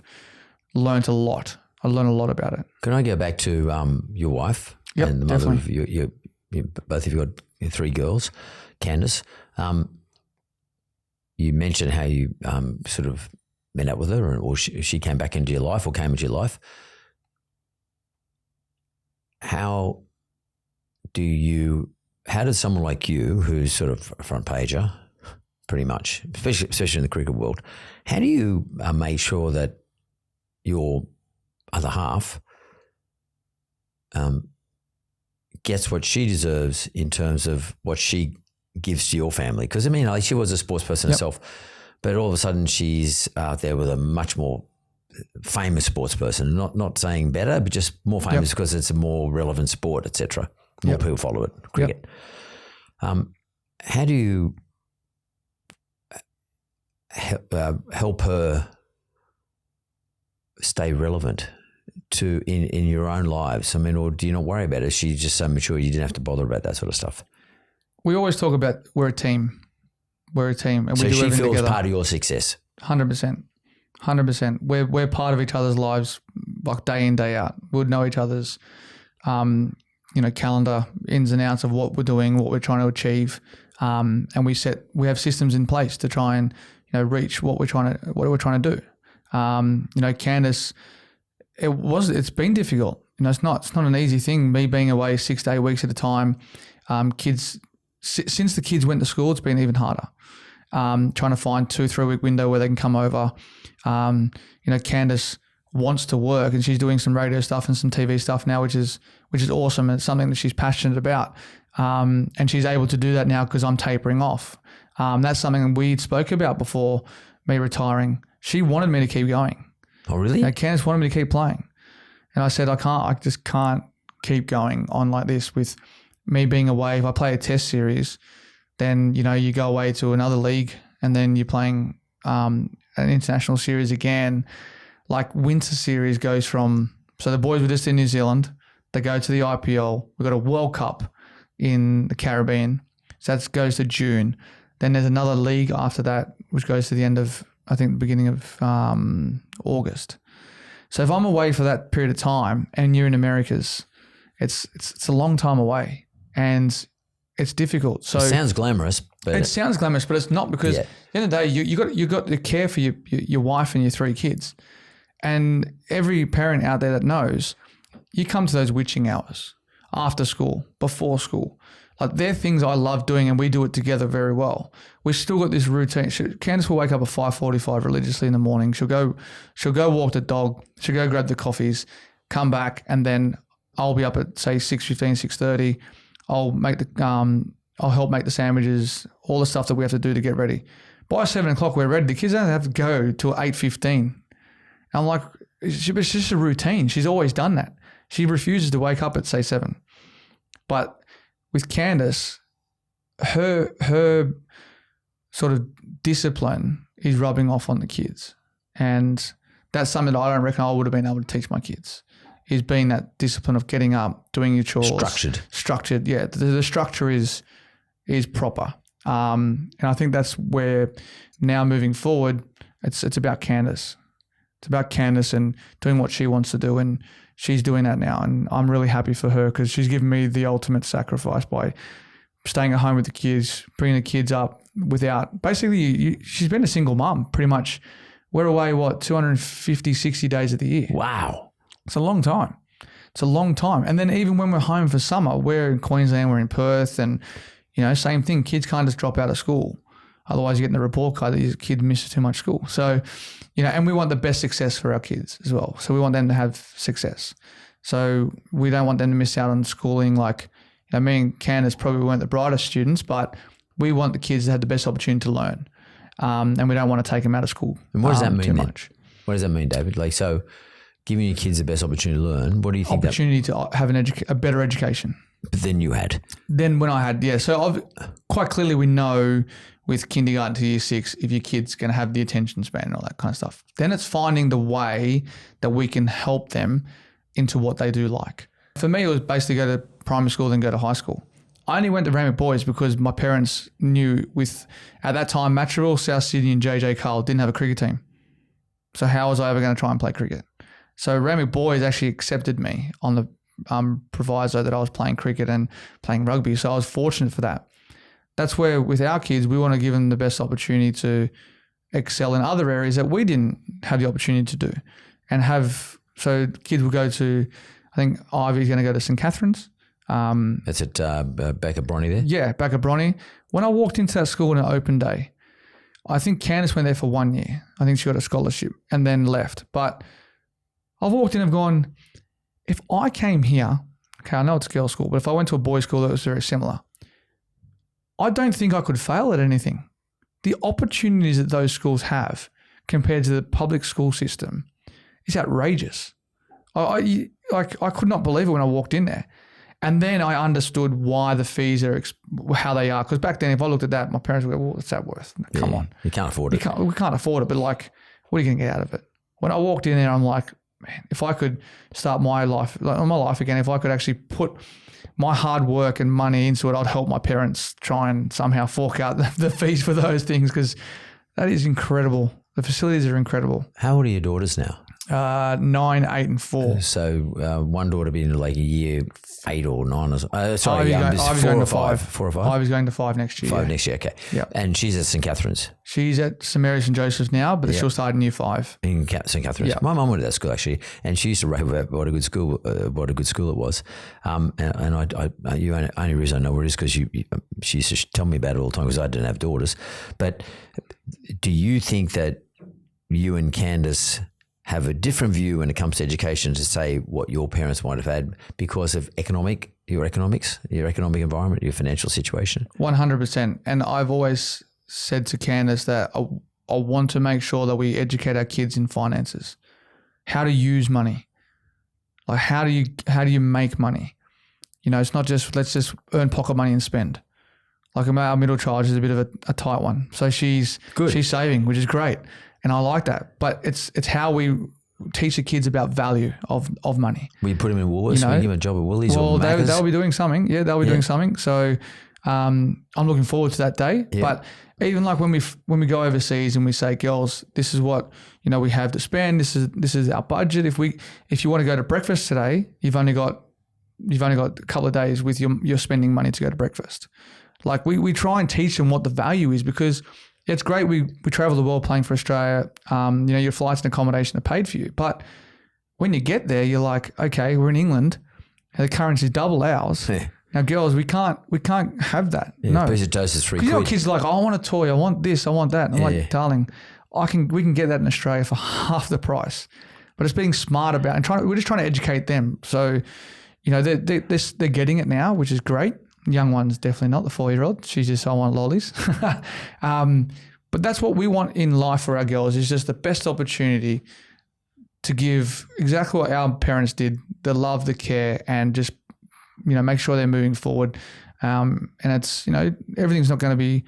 learnt a lot. I learned a lot about it. Can I go back to your wife? Yep, and the mother definitely. of both of you got your 3 girls, Candace. You mentioned how you sort of met up with her, or she came back into your life or came into your life. How does someone like you, who's sort of a front pager, pretty much, especially in the cricket world, how do you make sure that your other half gets what she deserves in terms of what she gives to your family? Because she was a sports person herself, but all of a sudden she's out there with a much more famous sports person. Not saying better, but just more famous because it's a more relevant sport, etc. More people follow it. Cricket. How do you help her stay relevant in your own lives? Or do you not worry about it? She's just so mature you didn't have to bother about that sort of stuff. We always talk about we're a team. We're a team, and so we do she everything feels together. Part of your success. 100%. We're part of each other's lives, like day in, day out. We would know each other's, calendar, ins and outs of what we're doing, what we're trying to achieve, and we have systems in place to try and reach what we're trying to do. Candace, it's been difficult. It's not an easy thing. Me being away 6 to 8 weeks at a time, since the kids went to school, it's been even harder. Trying to find 2-3 week window where they can come over. Candace wants to work, and she's doing some radio stuff and some TV stuff now, which is awesome. And it's something that she's passionate about. And she's able to do that now because I'm tapering off. That's something we spoke about before me retiring. She wanted me to keep going. Oh, really? Candace wanted me to keep playing. And I said, I just can't keep going on like this with me being away. If I play a test series, then, you go away to another league and then you're playing an international series again. Like winter series goes from, so the boys were just in New Zealand. They go to the IPL. We've got a World Cup in the Caribbean. So that goes to June. Then there's another league after that, which goes to the end of, I think, the beginning of August. So if I'm away for that period of time and you're in Americas, it's a long time away and it's difficult. So it sounds glamorous, but it sounds glamorous, but it's not, because at the end of the day, you got to care for your wife and your 3 kids. And every parent out there that knows, you come to those witching hours after school, before school. Like, they're things I love doing, and we do it together very well. We've still got this routine. Candace will wake up at 5:45 religiously in the morning. She'll go walk the dog. She'll go grab the coffees, come back, and then I'll be up at, say, 6:15, 6:30. I'll help make the sandwiches, all the stuff that we have to do to get ready. By 7 o'clock, we're ready. The kids don't have to go till 8:15. I'm like, it's just a routine. She's always done that. She refuses to wake up at, say, 7. But with Candace, her sort of discipline is rubbing off on the kids. And that's something that I don't reckon I would have been able to teach my kids, is being that discipline of getting up, doing your chores. Structured, yeah. The structure is proper. And I think that's where now moving forward, it's about Candace. It's about Candace and doing what she wants to do, and she's doing that now. And I'm really happy for her because she's given me the ultimate sacrifice by staying at home with the kids, bringing the kids up without – basically she's been a single mum pretty much. We're away, 250, 60 days of the year. Wow. It's a long time. And then even when we're home for summer, we're in Queensland, we're in Perth, and, same thing. Kids can't just drop out of school. Otherwise, you get in the report card that your kid misses too much school. So, and we want the best success for our kids as well. So we want them to have success. So we don't want them to miss out on schooling. Like, me and Candace probably weren't the brightest students, but we want the kids to have the best opportunity to learn. And we don't want to take them out of school. And what does that mean too then? much. What does that mean, David? Like, so giving your kids the best opportunity to learn, what do you think? Opportunity to have a better education. Than you had? Than when I had, yeah. So quite clearly we know with kindergarten to year 6, if your kid's going to have the attention span and all that kind of stuff. Then it's finding the way that we can help them into what they do like. For me, it was basically go to primary school, then go to high school. I only went to Randwick Boys because my parents knew at that time, Matraville, South Sydney and JJ Carl didn't have a cricket team. So how was I ever going to try and play cricket? So Randwick Boys actually accepted me on the proviso that I was playing cricket and playing rugby. So I was fortunate for that. That's where with our kids, we want to give them the best opportunity to excel in other areas that we didn't have the opportunity to do. So kids will go to, I think Ivy's going to go to St. Catherine's. That's at back at Bronny there? Yeah, back at Bronny. When I walked into that school on an open day, I think Candace went there for 1 year. I think she got a scholarship and then left. But I've walked in and gone, if I came here, okay, I know it's a girls' school, but if I went to a boys' school that was very similar, I don't think I could fail at anything. The opportunities that those schools have compared to the public school system is outrageous. I could not believe it when I walked in there. And then I understood why the fees are how they are. Because back then, if I looked at that, my parents would go, well, what's that worth? Come on. You can't afford it. We can't afford it, but like, what are you going to get out of it? When I walked in there, I'm like, man, if I could start my life again, if I could actually put my hard work and money into it, I'd help my parents try and somehow fork out the fees for those things, because that is incredible. The facilities are incredible. How old are your daughters now? 9, 8 and 4. So one daughter being like a year 8 or 9 or so. Ivy's going to 5. 4 or 5? Ivy's going to 5 next year. 5 next year, okay. Yep. And she's at St. Catherine's? She's at St. Mary's St. Joseph's now, but she'll start in year 5. In St. Catherine's. Yep. My mum went to that school actually, and she used to rave about what a good school it was. The only reason I know where it is because she used to tell me about it all the time because I didn't have daughters. But do you think that you and Candace have a different view when it comes to education to say what your parents might have had because of your economic environment, your financial situation? 100%. And I've always said to Candace that I want to make sure that we educate our kids in finances, how to use money, like how do you make money? It's not just let's just earn pocket money and spend. Like our middle child is a bit of a tight one, so she's saving, which is great. And I like that. But it's how we teach the kids about value of money. Will you put them in Woolworths? Will you give them a job at Woolies or Macca's? They'll be doing something. Yeah, they'll be doing something. So I'm looking forward to that day. Yeah. But even like when we go overseas and we say, girls, this is what we have to spend. This is our budget. If you want to go to breakfast today, you've only got a couple of days with your spending money to go to breakfast. Like we try and teach them what the value is, because it's great. We travel the world playing for Australia. Your flights and accommodation are paid for you. But when you get there, you're like, okay, we're in England. And the currency's double ours. Yeah. Now, girls, we can't have that. Yeah, no. A piece of toast is £3. Kids are like, oh, I want a toy. I want this. I want that. And I'm like, darling, we can get that in Australia for half the price. But it's being smart about we're just trying to educate them. So, they're getting it now, which is great. young one's definitely not the 4-year-old. She's just, I want lollies. But that's what we want in life for our girls, is just the best opportunity to give exactly what our parents did, the love, the care, and just, make sure they're moving forward. And it's, everything's not going to be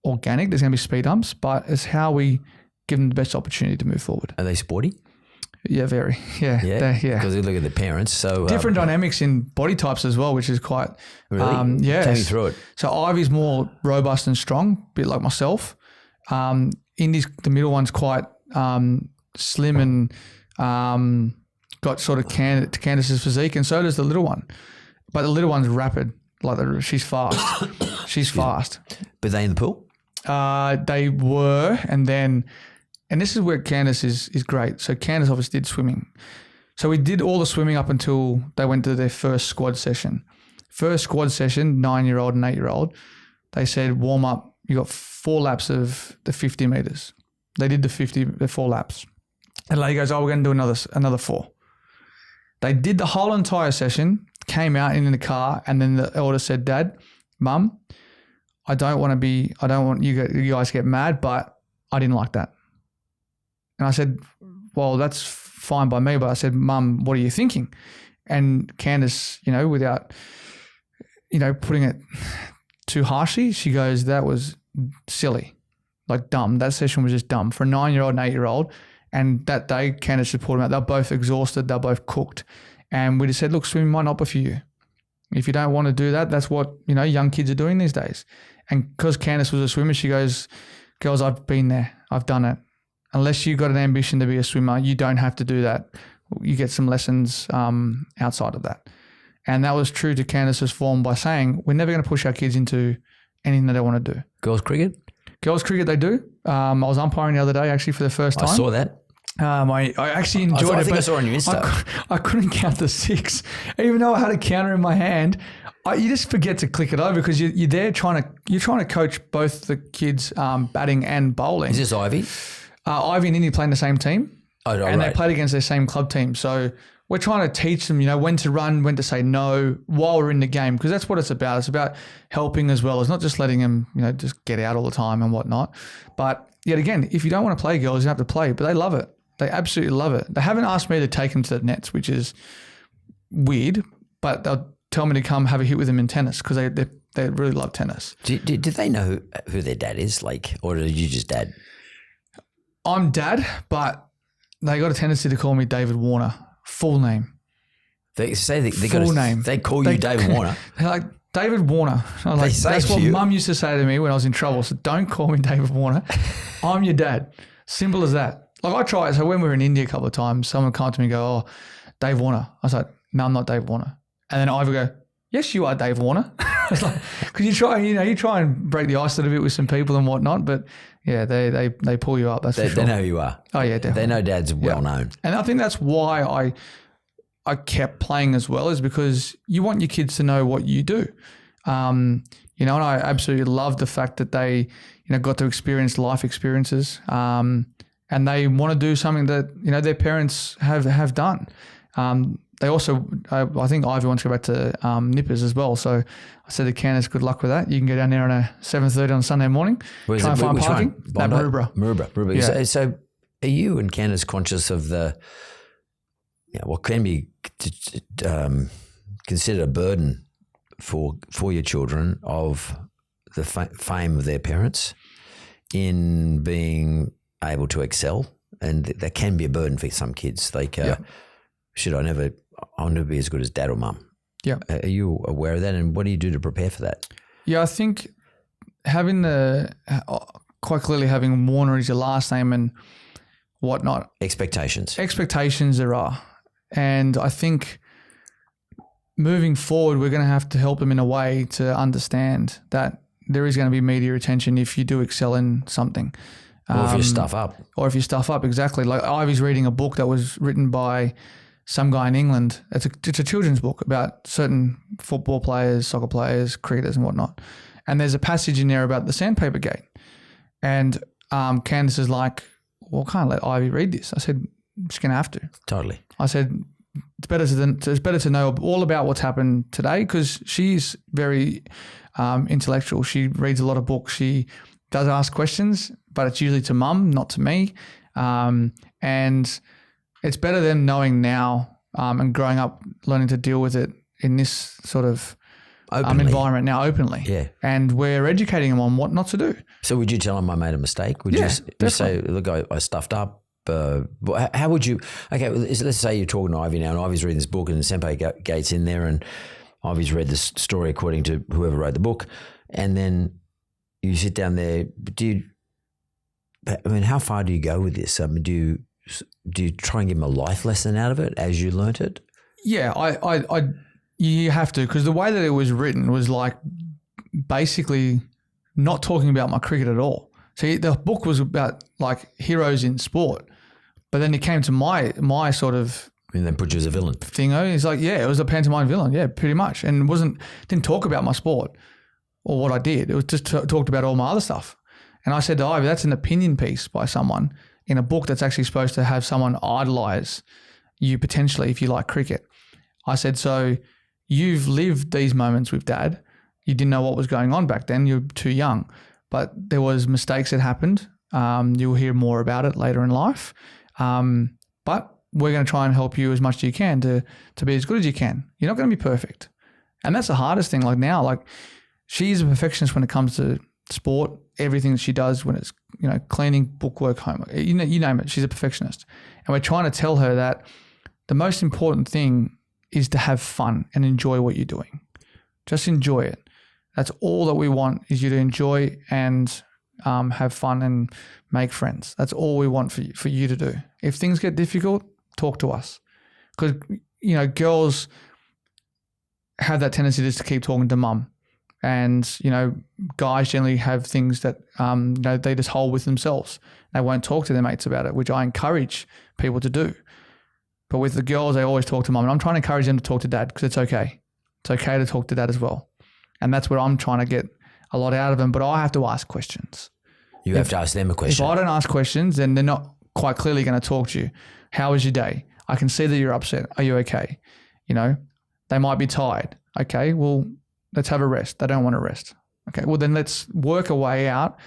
organic. There's going to be speed bumps, but it's how we give them the best opportunity to move forward. Are they sporty? Yeah, very. Yeah. Yeah. Because you look at the parents. So different dynamics in body types as well, which is quite. Really? Yeah. Take me through it. So Ivy's more robust and strong, a bit like myself. Indy's, the middle one's quite slim and got sort of Candace's physique, and so does the little one. But the little one's rapid. She's fast. She's fast. But they in the pool? They were, and this is where Candace is great. So Candace obviously did swimming. So we did all the swimming up until they went to their first squad session. First squad session, 9-year-old and 8-year-old, they said, warm up, you got 4 laps of the 50 metres. They did the 4 laps. And lady goes, we're going to do another 4. They did the whole entire session, came out in the car, and then the elder said, Dad, Mum, I don't want you guys to get mad, but I didn't like that. And I said, well, that's fine by me, but I said, Mum, what are you thinking? And Candace, without, putting it too harshly, she goes, that was silly, like dumb. That session was just dumb for a 9-year-old and 8-year-old. And that day, Candace reported them out. They're both exhausted. They're both cooked. And we just said, look, swimming might not be for you. If you don't want to do that, that's what, young kids are doing these days. And because Candace was a swimmer, she goes, girls, I've been there. I've done it. Unless you've got an ambition to be a swimmer, you don't have to do that. You get some lessons outside of that. And that was true to Candace's form by saying, we're never going to push our kids into anything they don't want to do. Girls cricket? Girls cricket, they do. I was umpiring the other day, actually, for the first time. I saw that. I actually enjoyed it. I think I saw on your Insta. I couldn't count the 6. Even though I had a counter in my hand, you just forget to click it over because you're there trying to coach both the kids batting and bowling. Is this Ivy? Ivy and Indy play in the same team. Oh, and right. They played against their same club team. So we're trying to teach them, when to run, when to say no while we're in the game, because that's what it's about. It's about helping as well. It's not just letting them, just get out all the time and whatnot. But yet again, if you don't want to play girls, you have to play. But they love it. They absolutely love it. They haven't asked me to take them to the nets, which is weird, but they'll tell me to come have a hit with them in tennis because they really love tennis. Do they know who their dad is, or are you just dad? I'm dad, but they got a tendency to call me David Warne, full name. They say full name. They call you David Warne. They're like, David Warne. That's what Mum used to say to me when I was in trouble. So don't call me David Warne. I'm your dad. Simple as that. Like I try. So when we were in India a couple of times, someone came to me and go, oh, Dave Warne. I was like, no, I'm not Dave Warne. And then Ivor go, yes, you are Dave Warne. Because you try and break the ice a little bit with some people and whatnot, but yeah, they pull you up. That's for sure. They know who you are. Oh yeah, definitely. They know Dad's well known. And I think that's why I kept playing as well, is because you want your kids to know what you do. And I absolutely love the fact that they, got to experience life experiences. And they want to do something that, their parents have done. They also, I think Ivy wants to go back to Nippers as well. So I said to Candace, good luck with that. You can go down there on a 7:30 on Sunday morning. Try and find parking. Maroubra. Yeah. So are you and Candace conscious of the, what can be considered a burden for your children of the fame of their parents in being able to excel? And that can be a burden for some kids. Like, I want to be as good as dad or mum. Yeah. Are you aware of that? And what do you do to prepare for that? Yeah, I think having quite clearly having Warne as your last name and whatnot. Expectations there are. And I think moving forward, we're going to have to help them in a way to understand that there is going to be media attention if you do excel in something. Or if you stuff up. Exactly. Like Ivy's reading a book that was written by some guy in England. It's a children's book about certain football players, soccer players, cricketers and whatnot. And there's a passage in there about the Sandpaper Gate. And Candace is like, well, I can't let Ivy read this. I said, I'm just going to have to. Totally. I said, it's better to know all about what's happened today, because she's very intellectual. She reads a lot of books. She does ask questions, but it's usually to mum, not to me. And it's better than knowing now and growing up, learning to deal with it in this sort of environment now openly. Yeah. And we're educating them on what not to do. So would you tell them I made a mistake? Would Yeah, you say, look, I stuffed up? How would you, okay, let's say you're talking to Ivy now, and Ivy's reading this book and Sandpaper Gate's in there, and Ivy's read this story according to whoever wrote the book, and then you sit down there, how far do you go with this? Do you try and give them a life lesson out of it as you learnt it? Yeah, you have to, because the way that it was written was like basically not talking about my cricket at all. See, the book was about like heroes in sport, but then it came to my sort of and then put you as a villain thing. It's like, yeah, it was a pantomime villain, yeah, pretty much, and didn't talk about my sport or what I did. It was just talked about all my other stuff. And I said to Ivy, that's an opinion piece by someone in a book that's actually supposed to have someone idolise you potentially if you like cricket. I said, so you've lived these moments with Dad. You didn't know what was going on back then. You were too young. But there was mistakes that happened. You'll hear more about it later in life. But we're going to try and help you as much as you can to be as good as you can. You're not going to be perfect. And that's the hardest thing. Like now, like she's a perfectionist when it comes to sport, everything that she does when it's, cleaning, bookwork, homework, you name it, she's a perfectionist. And we're trying to tell her that the most important thing is to have fun and enjoy what you're doing. Just enjoy it. That's all that we want, is you to enjoy and have fun and make friends. That's all we want for you to do. If things get difficult, talk to us. Because, girls have that tendency just to keep talking to mum. And, guys generally have things that, they just hold with themselves. They won't talk to their mates about it, which I encourage people to do. But with the girls, they always talk to mum. And I'm trying to encourage them to talk to Dad, because it's okay. It's okay to talk to Dad as well. And that's what I'm trying to get a lot out of them. But I have to ask questions. You have to ask them a question. If I don't ask questions, then they're not quite clearly going to talk to you. How was your day? I can see that you're upset. Are you okay? They might be tired. Okay, well, let's have a rest. They don't want to rest. Okay, well, then let's work a way out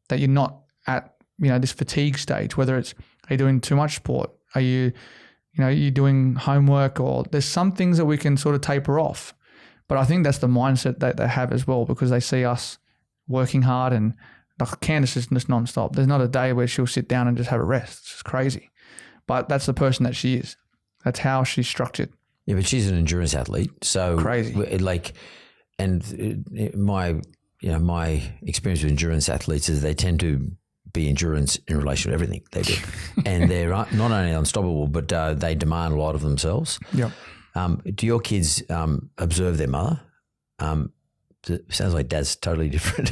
that you're not at, this fatigue stage, whether it's, are you doing too much sport? Are you doing homework, or there's some things that we can sort of taper off. But I think that's the mindset that they have as well, because they see us working hard, and like Candace is just nonstop. There's not a day where she'll sit down and just have a rest. It's just crazy. But that's the person that she is. That's how she's structured. Yeah, but she's an endurance athlete. So crazy. My experience with endurance athletes is they tend to be endurance in relation to everything they do. And they're not only unstoppable, but they demand a lot of themselves. Yeah. Do your kids observe their mother? It sounds like Dad's totally different.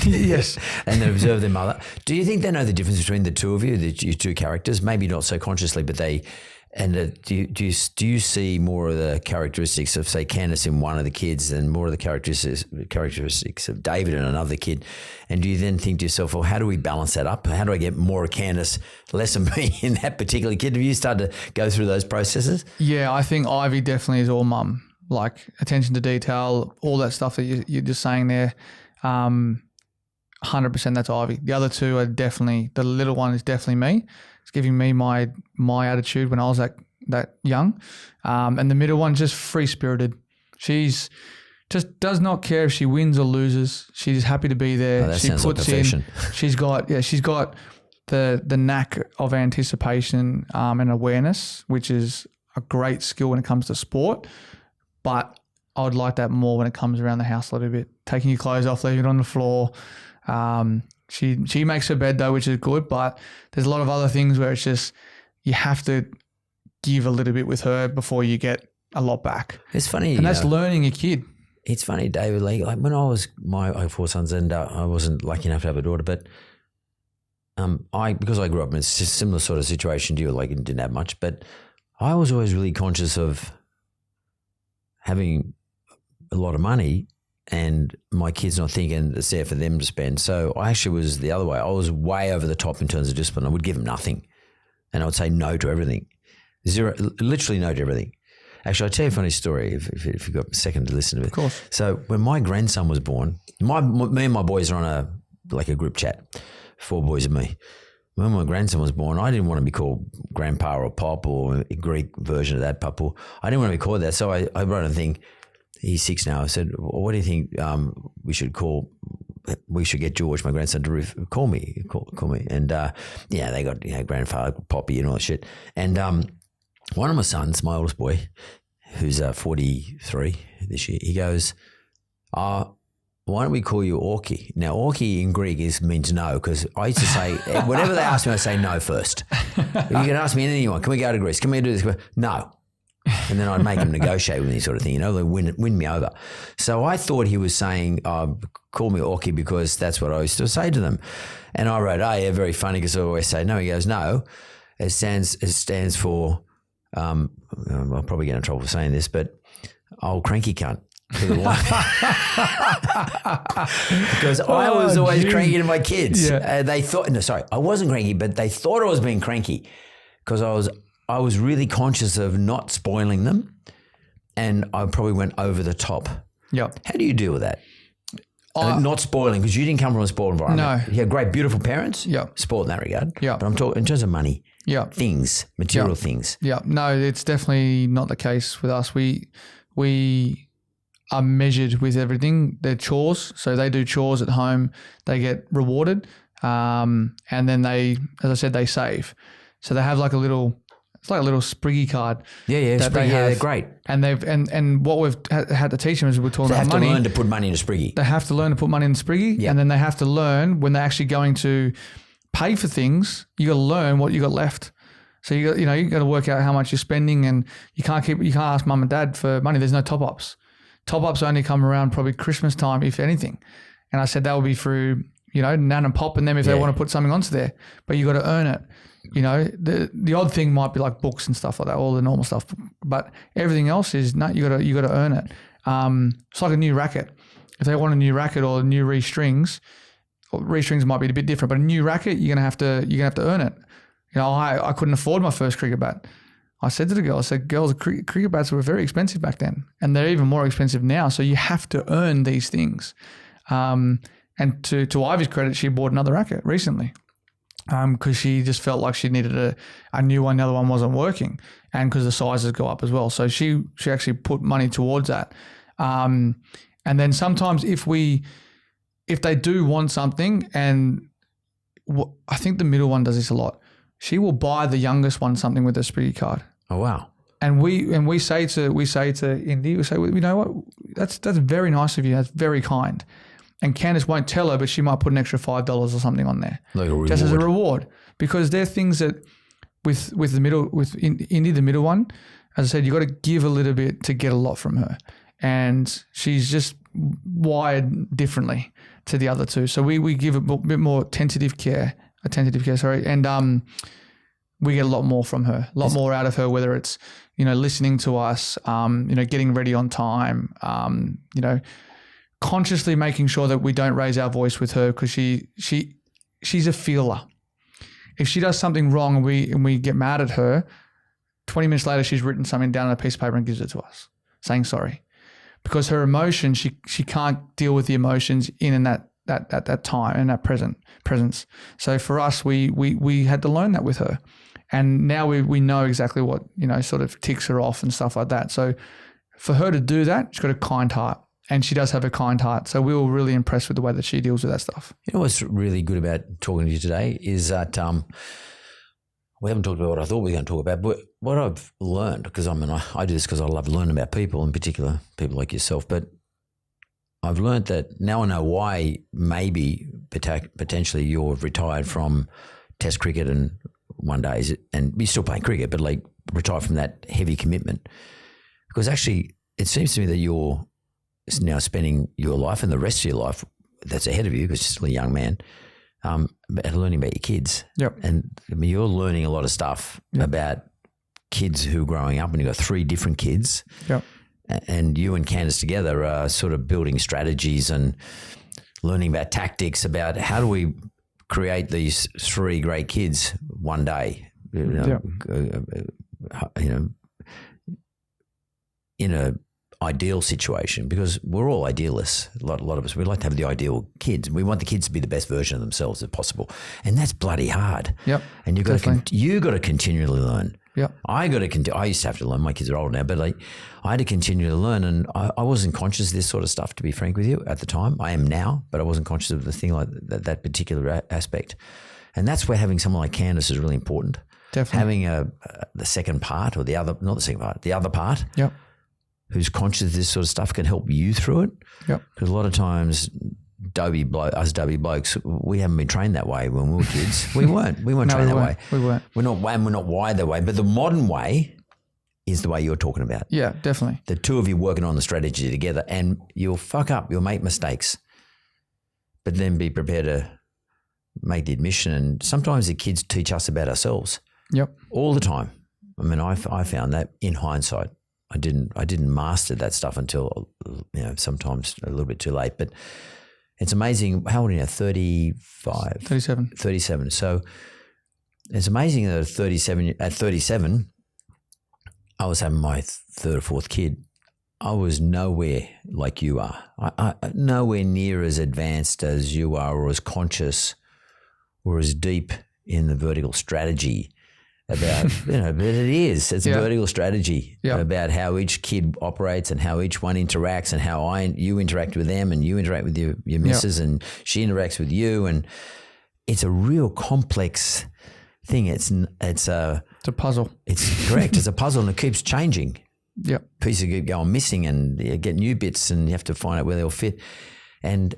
Yes. And they observe their mother. Do you think they know the difference between the two of you, your two characters? Maybe not so consciously, but they. And do you see more of the characteristics of, say, Candace in one of the kids, and more of the characteristics of David in another kid? And do you then think to yourself, well, how do we balance that up? How do I get more of Candace, less of me in that particular kid? Have you started to go through those processes? Yeah, I think Ivy definitely is all mum, like attention to detail, all that stuff that you're just saying there. 100% that's Ivy. The other two are definitely, the little one is definitely me. It's giving me my attitude when I was that young. And the middle one, just free-spirited. She's just does not care if she wins or loses. She's happy to be there. Oh, that sounds like perfection. She's got the knack of anticipation and awareness, which is a great skill when it comes to sport. But I would like that more when it comes around the house a little bit. Taking your clothes off, leaving it on the floor. She makes her bed though, which is good, but there's a lot of other things where it's just you have to give a little bit with her before you get a lot back. It's funny. And that's learning a kid. It's funny, David, like when I have 4 sons, and I wasn't lucky enough to have a daughter, but because I grew up in a similar sort of situation to you, like didn't have much, but I was always really conscious of having a lot of money and my kids not thinking it's there for them to spend. So I actually was the other way. I was way over the top in terms of discipline. I would give them nothing, and I would say no to everything. Literally no to everything. Actually, I'll tell you a funny story if you've got a second to listen to it. Of course. So when my grandson was born, me and my boys are on a group chat, 4 boys and me. When my grandson was born, I didn't want to be called grandpa or pop or a Greek version of that, papu. I didn't want to be called that. So I wrote a thing. He's 6 now. I said, well, what do you think we should get George, my grandson, to call me. And they got grandfather, Poppy and all that shit. And one of my sons, my oldest boy, who's 43 this year, he goes, why don't we call you Orki? Now, Orki in Greek means no, because I used to say, whenever they ask me, I say no first. You can ask me anything you want. Can we go to Greece? Can we do this? No. And then I'd make him negotiate with me, sort of thing, they win me over. So I thought he was saying, call me Orki, because that's what I used to say to them. And I wrote, yeah, very funny, because I always say no. He goes, no, it stands for, I'll probably get in trouble for saying this, but old cranky cunt. Because I was always cranky to my kids. Yeah. They thought, I wasn't cranky, but they thought I was being cranky because I was really conscious of not spoiling them, and I probably went over the top. Yep. How do you deal with that? Not spoiling, because you didn't come from a spoiled environment. No. You had great, beautiful parents. Yep. Spoiled in that regard. Yeah. But I'm talking in terms of money. Yeah. Things, material things. Yeah. No, it's definitely not the case with us. We are measured with everything. They're chores, so they do chores at home. They get rewarded, and then they, as I said, they save. So they have like a little spriggy card. Yeah, they're great. And and what we've had to teach them is we're talking about money. They have to learn to put money in a spriggy. They have to learn to put money in the spriggy, and then they have to learn when they're actually going to pay for things. You got to learn what you got left. So you got to work out how much you're spending, and you can't ask mum and dad for money. There's no top ups. Top ups only come around probably Christmas time, if anything. And I said that will be through nan and pop, and them if they want to put something onto there. But you got to earn it. The odd thing might be like books and stuff like that, all the normal stuff. But everything else is you got to earn it. It's like a new racket. If they want a new racket or new restrings might be a bit different. But a new racket, you're gonna have to earn it. I couldn't afford my first cricket bat. I said to the girl, girls, cricket bats were very expensive back then, and they're even more expensive now. So you have to earn these things. And to Ivy's credit, she bought another racket recently because she just felt like she needed a new one. The other one wasn't working, and because the sizes go up as well. So she actually put money towards that. And then sometimes if they do want something, and I think the middle one does this a lot, she will buy the youngest one something with a spriggy card. Oh wow! And we say to Indy, you know what? That's very nice of you. That's very kind. And Candice won't tell her, but she might put an extra $5 or something on there, just as a reward, because they're things that with Indy, the middle one, as I said, you got to give a little bit to get a lot from her, and she's just wired differently to the other two. So we give a bit more attentive care, and we get a lot more from her, a lot more out of her, whether it's, listening to us, getting ready on time, consciously making sure that we don't raise our voice with her, because she's a feeler. If she does something wrong and we get mad at her, 20 minutes later she's written something down on a piece of paper and gives it to us, saying sorry, because her emotion, she can't deal with the emotions in that time and that presence. So for us, we had to learn that with her, and now we know exactly what sort of ticks her off and stuff like that. So for her to do that, she's got a kind heart, and she does have a kind heart. So we were really impressed with the way that she deals with that stuff. What's really good about talking to you today is that we haven't talked about what I thought we were going to talk about, but what I've learned, because I do this because I love learning about people, in particular people like yourself, but I've learned that now I know why maybe potentially you're retired from Test cricket and one day and you're still playing cricket, but like retired from that heavy commitment. Because actually it seems to me that you're now spending your life and the rest of your life that's ahead of you, because you're still a young man, learning about your kids. Yep. And you're learning a lot of stuff about kids who are growing up, and you've got 3 different kids. Yep. And you and Candice together are sort of building strategies and learning about tactics about how do we create these 3 great kids one day. in a ideal situation, because we're all idealists. A lot of us, we like to have the ideal kids. We want the kids to be the best version of themselves if possible, and that's bloody hard. Yep. And you got to continually learn. Yep. I used to have to learn. My kids are older now, but I had to continue to learn, and I wasn't conscious of this sort of stuff, to be frank with you, at the time. I am now, but I wasn't conscious of the thing like that particular aspect. And that's where having someone like Candace is really important. Definitely. Having the second part, or the other part. Yep. Who's conscious of this sort of stuff can help you through it. Yep. Because a lot of times, us Dobby blokes, we haven't been trained that way when we were kids. We weren't trained that way. We weren't. We're not wired that way. But the modern way is the way you're talking about. Yeah, definitely. The two of you working on the strategy together, and you'll fuck up, you'll make mistakes, but then be prepared to make the admission. And sometimes the kids teach us about ourselves. Yep. All the time. I mean, I found that in hindsight. I didn't master that stuff until, sometimes a little bit too late. But it's amazing. How old are you now? 35? 37. 37. So it's amazing that at 37, I was having my third or fourth kid. I was nowhere like you are. I nowhere near as advanced as you are, or as conscious, or as deep in the vertical strategy about, but it is. It's a vertical strategy about how each kid operates and how each one interacts, and how you interact with them, and you interact with your missus, and she interacts with you. And it's a real complex thing. It's a puzzle. It's correct. It's a puzzle, and it keeps changing. Yep. Pieces keep going missing, and you get new bits, and you have to find out where they'll fit. And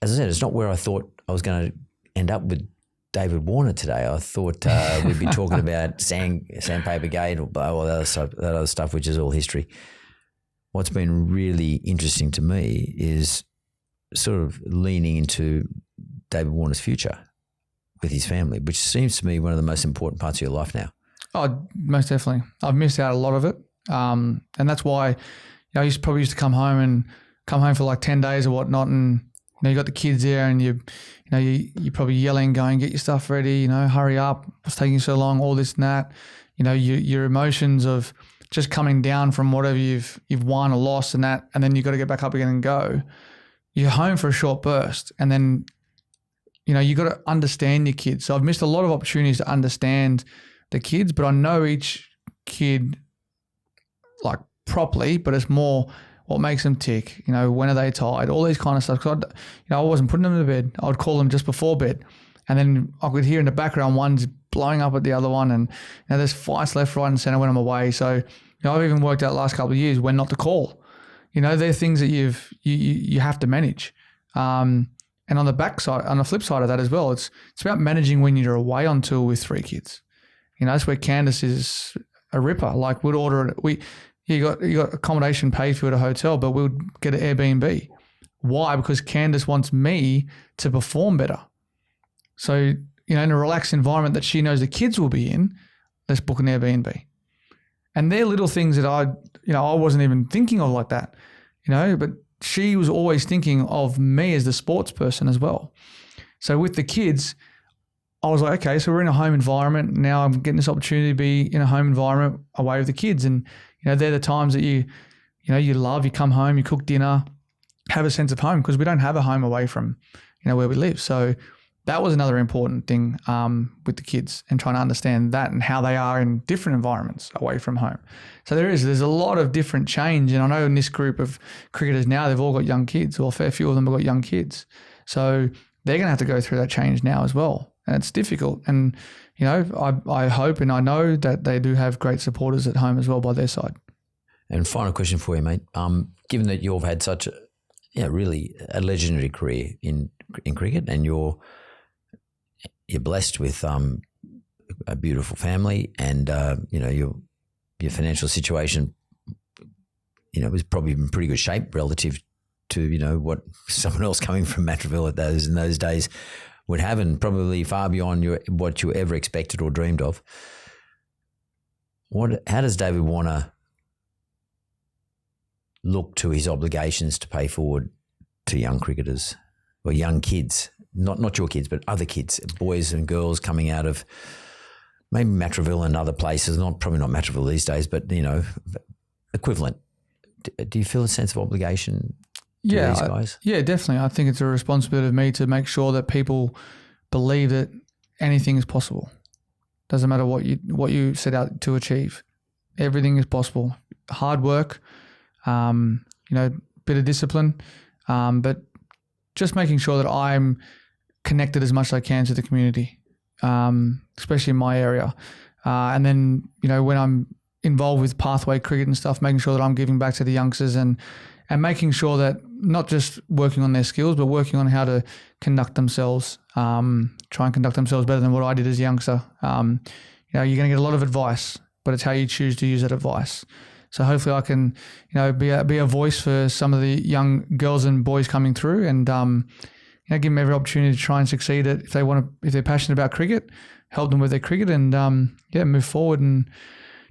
as I said, it's not where I thought I was going to end up with David Warne today. I thought we'd be talking about Sandpaper Gate or that other stuff, which is all history. What's been really interesting to me is sort of leaning into David Warner's future with his family, which seems to me one of the most important parts of your life now. Oh, most definitely. I've missed out a lot of it. And that's why I used to come home for like 10 days or whatnot, and you got the kids there, and you're probably yelling, going, get your stuff ready, hurry up, it's taking so long, all this and that. Your emotions of just coming down from whatever you've won or lost and that, and then you've got to get back up again and go. You're home for a short burst, and then, you got to understand your kids. So I've missed a lot of opportunities to understand the kids, but I know each kid like properly, but it's more what makes them tick, when are they tired, all these kind of stuff. Because I wasn't putting them to bed. I would call them just before bed, and then I could hear in the background one's blowing up at the other one, and there's fights left, right, and centre when I'm away. So I've even worked out the last couple of years when not to call. They're things that you have to manage. And on the flip side of that as well, it's about managing when you're away on tour with 3 kids. That's where Candace is a ripper. Like we'd order it. You got accommodation paid for at a hotel, but we'll get an Airbnb. Why? Because Candace wants me to perform better. So, in a relaxed environment that she knows the kids will be in, let's book an Airbnb. And they're little things that I wasn't even thinking of like that, but she was always thinking of me as the sports person as well. So with the kids, I was like, okay, so we're in a home environment. Now I'm getting this opportunity to be in a home environment away with the kids. And, they're the times that you love, you come home, you cook dinner, have a sense of home, because we don't have a home away from, where we live. So that was another important thing with the kids, and trying to understand that and how they are in different environments away from home. So there's a lot of different change. And I know in this group of cricketers now, they've all got young kids, or a fair few of them have got young kids. So they're going to have to go through that change now as well. And it's difficult. And, I hope and I know that they do have great supporters at home as well by their side. And final question for you, mate. Given that you've had such really a legendary career in cricket, and you're blessed with a beautiful family, and your financial situation was probably in pretty good shape relative to what someone else coming from Matraville in those days would have, and probably far beyond what you ever expected or dreamed of. How does David Warne look to his obligations to pay forward to young cricketers or young kids, not your kids, but other kids, boys and girls coming out of maybe Matraville and other places, probably not Matraville these days, but, equivalent. do you feel a sense of obligation to these guys? Yeah, definitely. I think it's a responsibility of me to make sure that people believe that anything is possible. Doesn't matter what you set out to achieve. Everything is possible. Hard work, bit of discipline, but just making sure that I'm connected as much as I can to the community, especially in my area. And then, when I'm involved with pathway cricket and stuff, making sure that I'm giving back to the youngsters and making sure that not just working on their skills, but working on how to conduct themselves, try and conduct themselves better than what I did as a youngster. You're going to get a lot of advice, but it's how you choose to use that advice. So hopefully I can, be a voice for some of the young girls and boys coming through, and give them every opportunity to try and succeed at, if they're passionate about cricket, help them with their cricket, and move forward and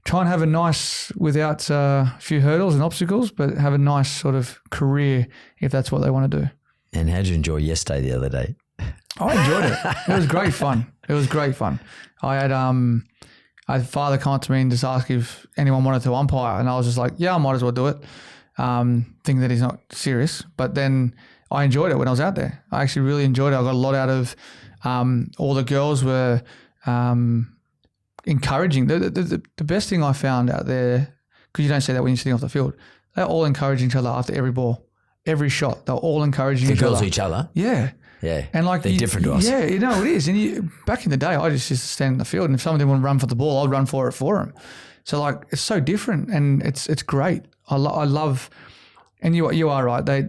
try and have a nice, without a few hurdles and obstacles, but have a nice sort of career if that's what they want to do. And how did you enjoy yesterday the other day? I enjoyed it. It was great fun. I had father come up to me and just ask if anyone wanted to umpire, and I was just like, yeah, I might as well do it, thinking that he's not serious. But then I enjoyed it when I was out there. I actually really enjoyed it. I got a lot out of all the girls were encouraging. The best thing I found out there, because you don't say that when you're sitting off the field, they're all encouraging each other after every ball, every shot. They're all encouraging each other. The girls each other? Yeah. Yeah. And they're different to us. Yeah, it is. And back in the day, I just used to stand in the field, and if somebody wanted to run for the ball, I'd run for them. So it's so different, and it's great. I love, and you are right.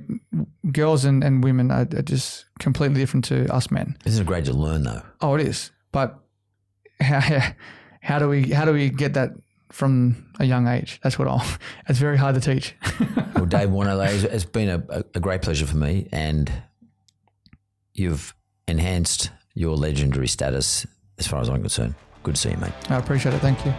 Girls and women are just completely different to us men. Isn't it great to learn though? Oh, it is. But how do we get that from a young age? It's very hard to teach. Well, Dave Warne, it's been a great pleasure for me, and you've enhanced your legendary status as far as I'm concerned. Good to see you, mate. I appreciate it. Thank you.